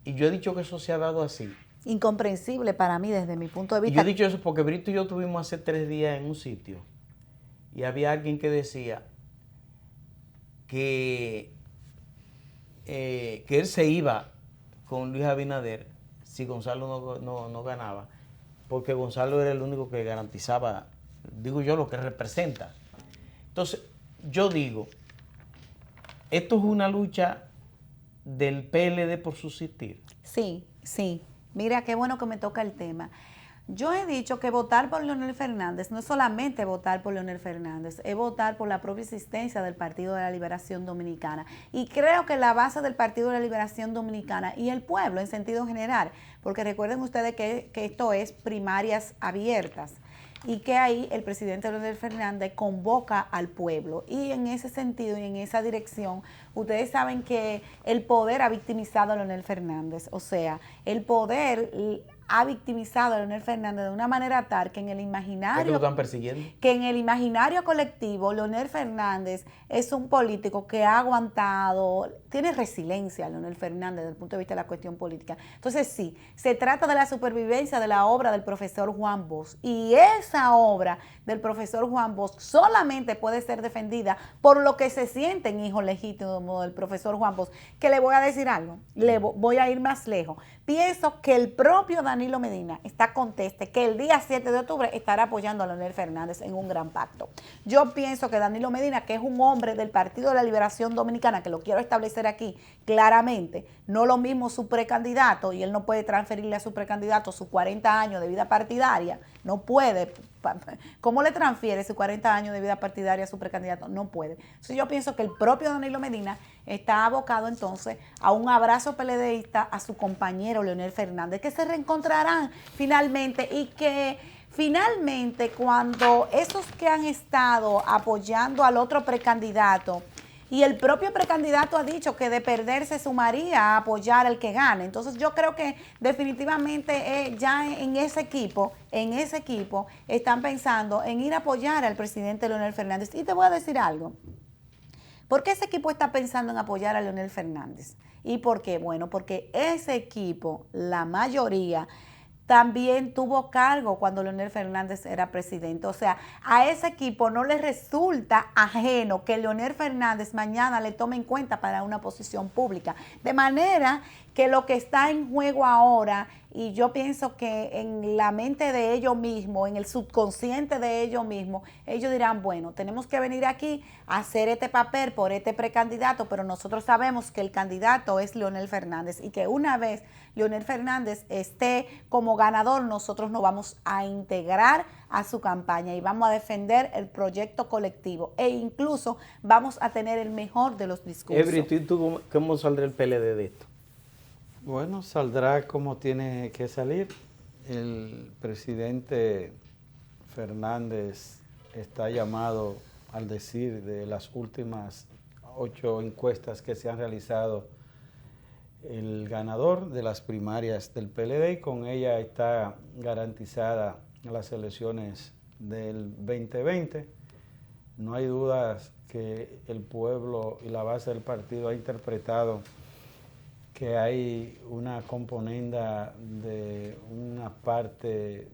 Y yo he dicho que eso se ha dado así. Incomprensible para mí desde mi punto de vista. Y yo he dicho eso porque Brito y yo estuvimos hace 3 días en un sitio y había alguien que decía que él se iba con Luis Abinader si Gonzalo no ganaba, porque Gonzalo era el único que garantizaba, digo yo, lo que representa. Entonces, yo digo, esto es una lucha del PLD por subsistir. Sí, sí. Mira, qué bueno que me toca el tema. Yo he dicho que votar por Leonel Fernández no es solamente votar por Leonel Fernández, es votar por la propia existencia del Partido de la Liberación Dominicana. Y creo que la base del Partido de la Liberación Dominicana y el pueblo en sentido general, porque recuerden ustedes que esto es primarias abiertas, y que ahí el presidente Leonel Fernández convoca al pueblo. Y en ese sentido y en esa dirección, ustedes saben que el poder ha victimizado a Leonel Fernández. O sea, el poder ha victimizado a Leonel Fernández de una manera tal que en el imaginario... ¿Es que lo están persiguiendo? Que en el imaginario colectivo, Leonel Fernández es un político que ha aguantado, tiene resiliencia, Leonel Fernández, desde el punto de vista de la cuestión política. Entonces sí, se trata de la supervivencia de la obra del profesor Juan Bosch, y esa obra del profesor Juan Bosch solamente puede ser defendida por lo que se sienten hijos legítimos del profesor Juan Bosch. Que le voy a decir algo, voy a ir más lejos. Pienso que el propio Danilo Medina está conteste que el día 7 de octubre estará apoyando a Leonel Fernández en un gran pacto. Yo pienso que Danilo Medina, que es un hombre del Partido de la Liberación Dominicana, que lo quiero establecer aquí claramente, no lo mismo su precandidato, y él no puede transferirle a su precandidato sus 40 años de vida partidaria, no puede. ¿Cómo le transfiere sus 40 años de vida partidaria a su precandidato? No puede. Entonces yo pienso que el propio Danilo Medina está abocado entonces a un abrazo PLDista a su compañero Leonel Fernández, que se reencontrarán finalmente, y que finalmente cuando esos que han estado apoyando al otro precandidato y el propio precandidato ha dicho que de perder se sumaría a apoyar al que gane. Entonces yo creo que definitivamente ya en ese equipo están pensando en ir a apoyar al presidente Leonel Fernández. Y te voy a decir algo. ¿Por qué ese equipo está pensando en apoyar a Leonel Fernández? ¿Y por qué? Bueno, porque ese equipo, la mayoría, también tuvo cargo cuando Leonel Fernández era presidente. O sea, a ese equipo no le resulta ajeno que Leonel Fernández mañana le tome en cuenta para una posición pública. De manera que lo que está en juego ahora, y yo pienso que en la mente de ellos mismos, en el subconsciente de ellos mismos, ellos dirán, bueno, tenemos que venir aquí a hacer este papel por este precandidato, pero nosotros sabemos que el candidato es Leonel Fernández y que una vez Leonel Fernández esté como ganador, nosotros nos vamos a integrar a su campaña y vamos a defender el proyecto colectivo e incluso vamos a tener el mejor de los discursos. Ebry, ¿tú cómo saldrá el PLD de esto? Bueno, saldrá como tiene que salir. El presidente Fernández está llamado, al decir de las últimas 8 encuestas que se han realizado, el ganador de las primarias del PLD, y con ella está garantizada las elecciones del 2020. No hay dudas que el pueblo y la base del partido ha interpretado que hay una componenda de una parte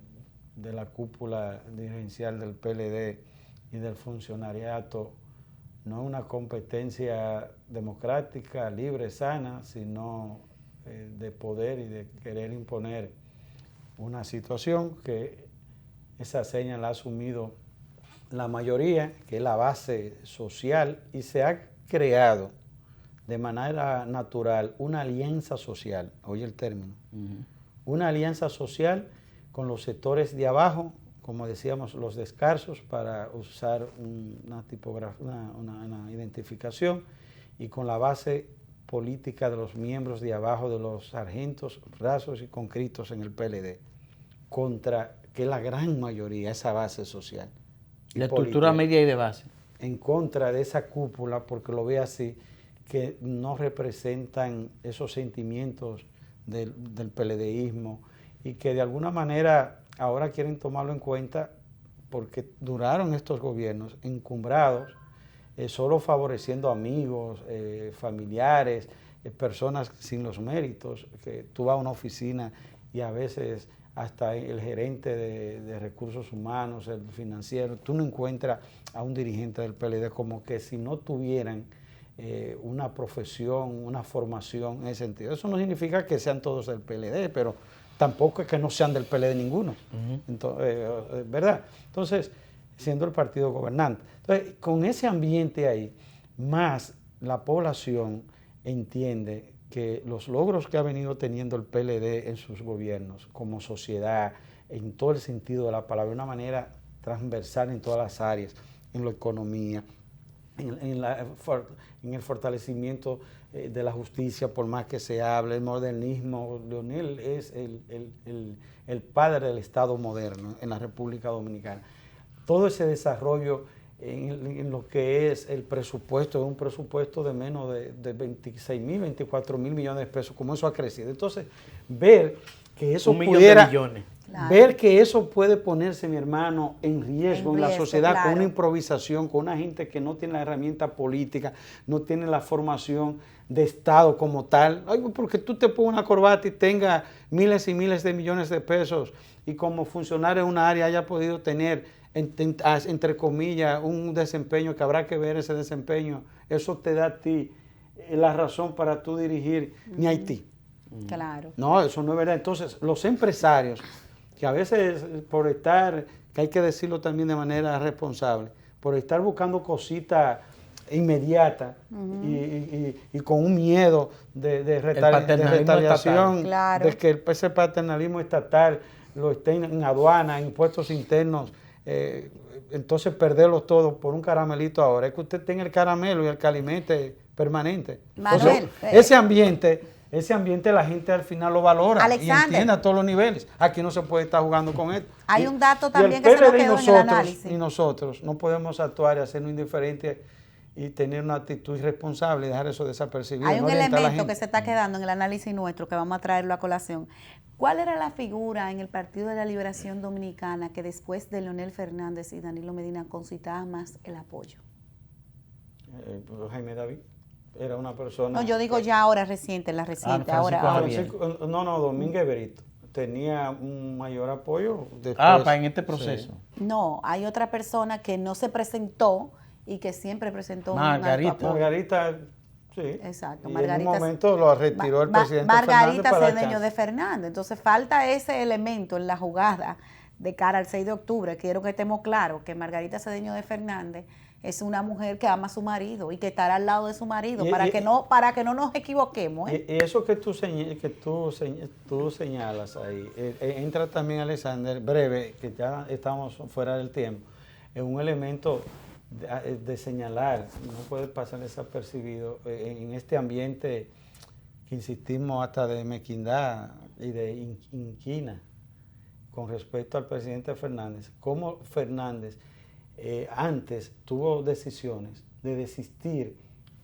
de la cúpula dirigencial del PLD y del funcionariato, no una competencia democrática, libre, sana, sino de poder y de querer imponer una situación que esa seña la ha asumido la mayoría, que es la base social, y se ha creado de manera natural una alianza social, oye el término, una alianza social con los sectores de abajo, como decíamos, los descarsos, para usar una tipografía, una identificación, y con la base política de los miembros de abajo, de los sargentos rasos y conscritos en el PLD, contra que la gran mayoría, esa base social. La estructura media y de base. En contra de esa cúpula, porque lo ve así, que no representan esos sentimientos del PLDismo y que de alguna manera ahora quieren tomarlo en cuenta porque duraron estos gobiernos encumbrados, solo favoreciendo amigos, familiares, personas sin los méritos, que tú vas a una oficina y a veces hasta el gerente de recursos humanos, el financiero, tú no encuentras a un dirigente del PLD como que si no tuvieran una profesión, una formación en ese sentido. Eso no significa que sean todos del PLD, pero tampoco es que no sean del PLD ninguno. Entonces, ¿verdad? Entonces, siendo el partido gobernante. Entonces, con ese ambiente ahí, más la población entiende que los logros que ha venido teniendo el PLD en sus gobiernos, como sociedad, en todo el sentido de la palabra, de una manera transversal en todas las áreas, en la economía, en el fortalecimiento de la justicia, por más que se hable, el modernismo. Leonel es el padre del Estado moderno en la República Dominicana. Todo ese desarrollo en lo que es el presupuesto, es un presupuesto de menos de 26 mil, 24 mil millones de pesos, como eso ha crecido. Entonces, ver que eso pudiera... Claro. Ver que eso puede ponerse, mi hermano, en riesgo en la sociedad, claro, con una improvisación, con una gente que no tiene la herramienta política, no tiene la formación de Estado como tal. Ay, porque tú te pones una corbata y tengas miles y miles de millones de pesos y como funcionario en una área haya podido tener, entre comillas, un desempeño que habrá que ver ese desempeño, eso te da a ti la razón para tú dirigir ni Haití. Claro. No, eso no es verdad. Entonces, los empresarios, que a veces por estar, que hay que decirlo también de manera responsable, por estar buscando cositas inmediatas y con un miedo de retaliación, claro, de que ese paternalismo estatal lo esté en aduana, en impuestos internos, entonces perderlos todos por un caramelito ahora. Es que usted tenga el caramelo y el calimete permanente. Manuel, ese ambiente la gente al final lo valora, Alexander, y entiende a todos los niveles. Aquí no se puede estar jugando con esto. Hay un dato también que se nos quedó en el análisis. Y nosotros no podemos actuar y hacernos indiferentes y tener una actitud irresponsable y dejar eso desapercibido. Hay no un orientar a la elemento que gente. se está quedando en el análisis nuestro que vamos a traerlo a colación. ¿Cuál era la figura en el Partido de la Liberación Dominicana que después de Leonel Fernández y Danilo Medina concitaba más el apoyo? Jaime David era una persona... No, yo digo ya ahora reciente, la reciente, ahora. Domínguez Brito tenía un mayor apoyo. Después, para en este proceso. sí. No, hay otra persona que no se presentó y que siempre presentó Margarita. un alto apoyo. Margarita, sí. Exacto, Y Margarita. en un momento lo retiró el presidente Margarita Fernández se dueño de Fernández. Entonces falta ese elemento en la jugada de cara al 6 de octubre. Quiero que estemos claros que Margarita Cedeño de Fernández es una mujer que ama a su marido y que estará al lado de su marido para que no nos equivoquemos. Y eso que tú señalas ahí, entra también, Alexander, breve, que ya estamos fuera del tiempo, es un elemento de señalar, no puede pasar desapercibido en este ambiente que insistimos hasta de mezquindad y de inquina con respecto al presidente Fernández. Cómo Fernández antes tuvo decisiones de desistir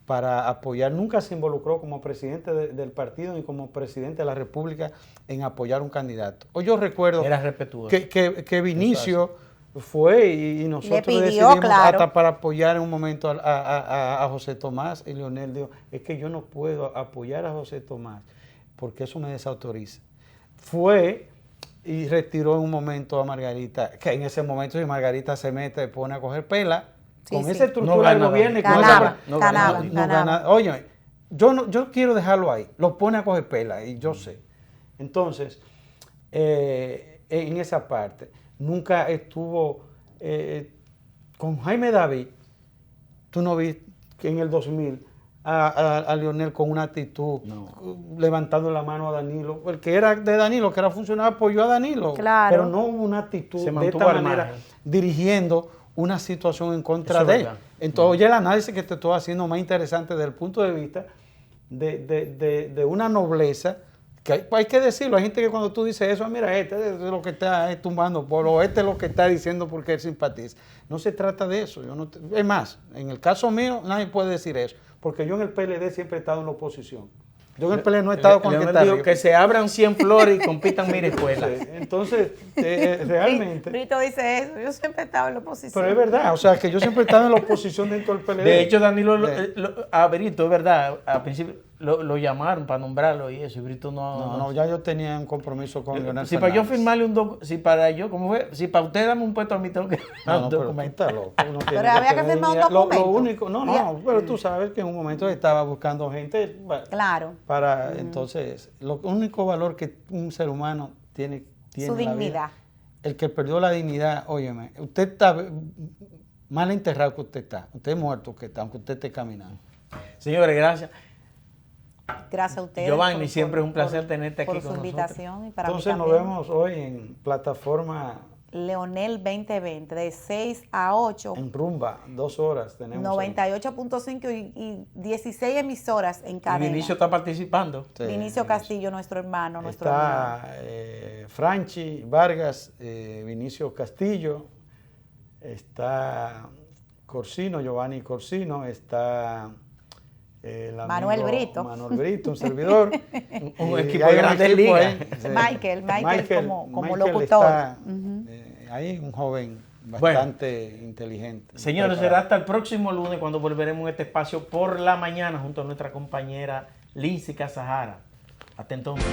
para apoyar, nunca se involucró como presidente del partido ni como presidente de la República en apoyar un candidato. Hoy yo recuerdo Era respetuoso. que Vinicio fue y nosotros pidió, decidimos claro, hasta para apoyar en un momento a José Tomás, y Leonel dijo, es que yo no puedo apoyar a José Tomás porque eso me desautoriza. Fue y retiró en un momento a Margarita, que en ese momento si Margarita se mete, pone a coger pela, Sí, con sí. esa estructura No del ganaba. gobierno y con Ganaba, esa... ganaba. Óyeme, yo quiero dejarlo ahí, lo pone a coger pela, y yo sé. Entonces, en esa parte, nunca estuvo con Jaime David, tú no viste que en el 2000 a Leonel con una actitud, levantando la mano a Danilo, el que era de Danilo, que era funcionario, apoyó a Danilo, Claro. pero no hubo una actitud Se de mantuvo esta al manera, margen. dirigiendo una situación en contra Eso de es él. verdad. Entonces, oye, el análisis que te estoy haciendo más interesante desde el punto de vista de una nobleza, que hay que decirlo, hay gente que cuando tú dices eso, mira, este es lo que está tumbando pueblo, o este es lo que está diciendo porque él simpatiza. No se trata de eso. Es más, en el caso mío, nadie puede decir eso, porque yo en el PLD siempre he estado en la oposición. Yo en el PLD no he estado con el que está digo arriba. que se abran 100 flores y compitan mil escuelas. Sí, entonces, realmente... Brito dice eso, yo siempre he estado en la oposición. Pero es verdad, o sea, que yo siempre he estado en la oposición dentro del PLD. De hecho, Danilo, a Brito, es verdad, al principio lo llamaron para nombrarlo y eso, y Brito No, ya yo tenía un compromiso con Leonel Si para yo Fernández. firmarle un documento, si para yo, ¿cómo fue? Si para usted darme un puesto a mí, tengo que firmar No, un pero tú documento. estás loco, uno tiene Pero había que tener firmar un dignidad. documento. Lo único, no, pero tú sabes que en un momento estaba buscando gente Claro. para, entonces, lo único valor que un ser humano tiene Su en la vida, dignidad. el que perdió la dignidad, óyeme, usted está mal enterrado que usted está, usted es muerto que está, aunque usted esté caminando. Señores, gracias. Gracias a ustedes. Giovanni, siempre es un placer tenerte aquí por con su nosotros. invitación. Y para mí Entonces nos también. vemos hoy en plataforma Leonel 2020, de 6 a 8, en Rumba, 2 horas tenemos. 98.5 y 16 emisoras en Y cadena. Vinicio está participando. Sí, Vinicio Castillo, nuestro hermano, nuestro amigo. Está Franchi Vargas, Vinicio Castillo, está Corsino, Giovanni Corsino, está el amigo Manuel Brito. Manuel Brito, un servidor. Un Y equipo hay de Grandes equipo Ligas. ahí, sí. Michael como Michael locutor. está, ahí un joven bastante inteligente. Señores, preparado. será hasta el próximo lunes cuando volveremos a este espacio por la mañana junto a nuestra compañera Lindsay Casajara. Hasta entonces.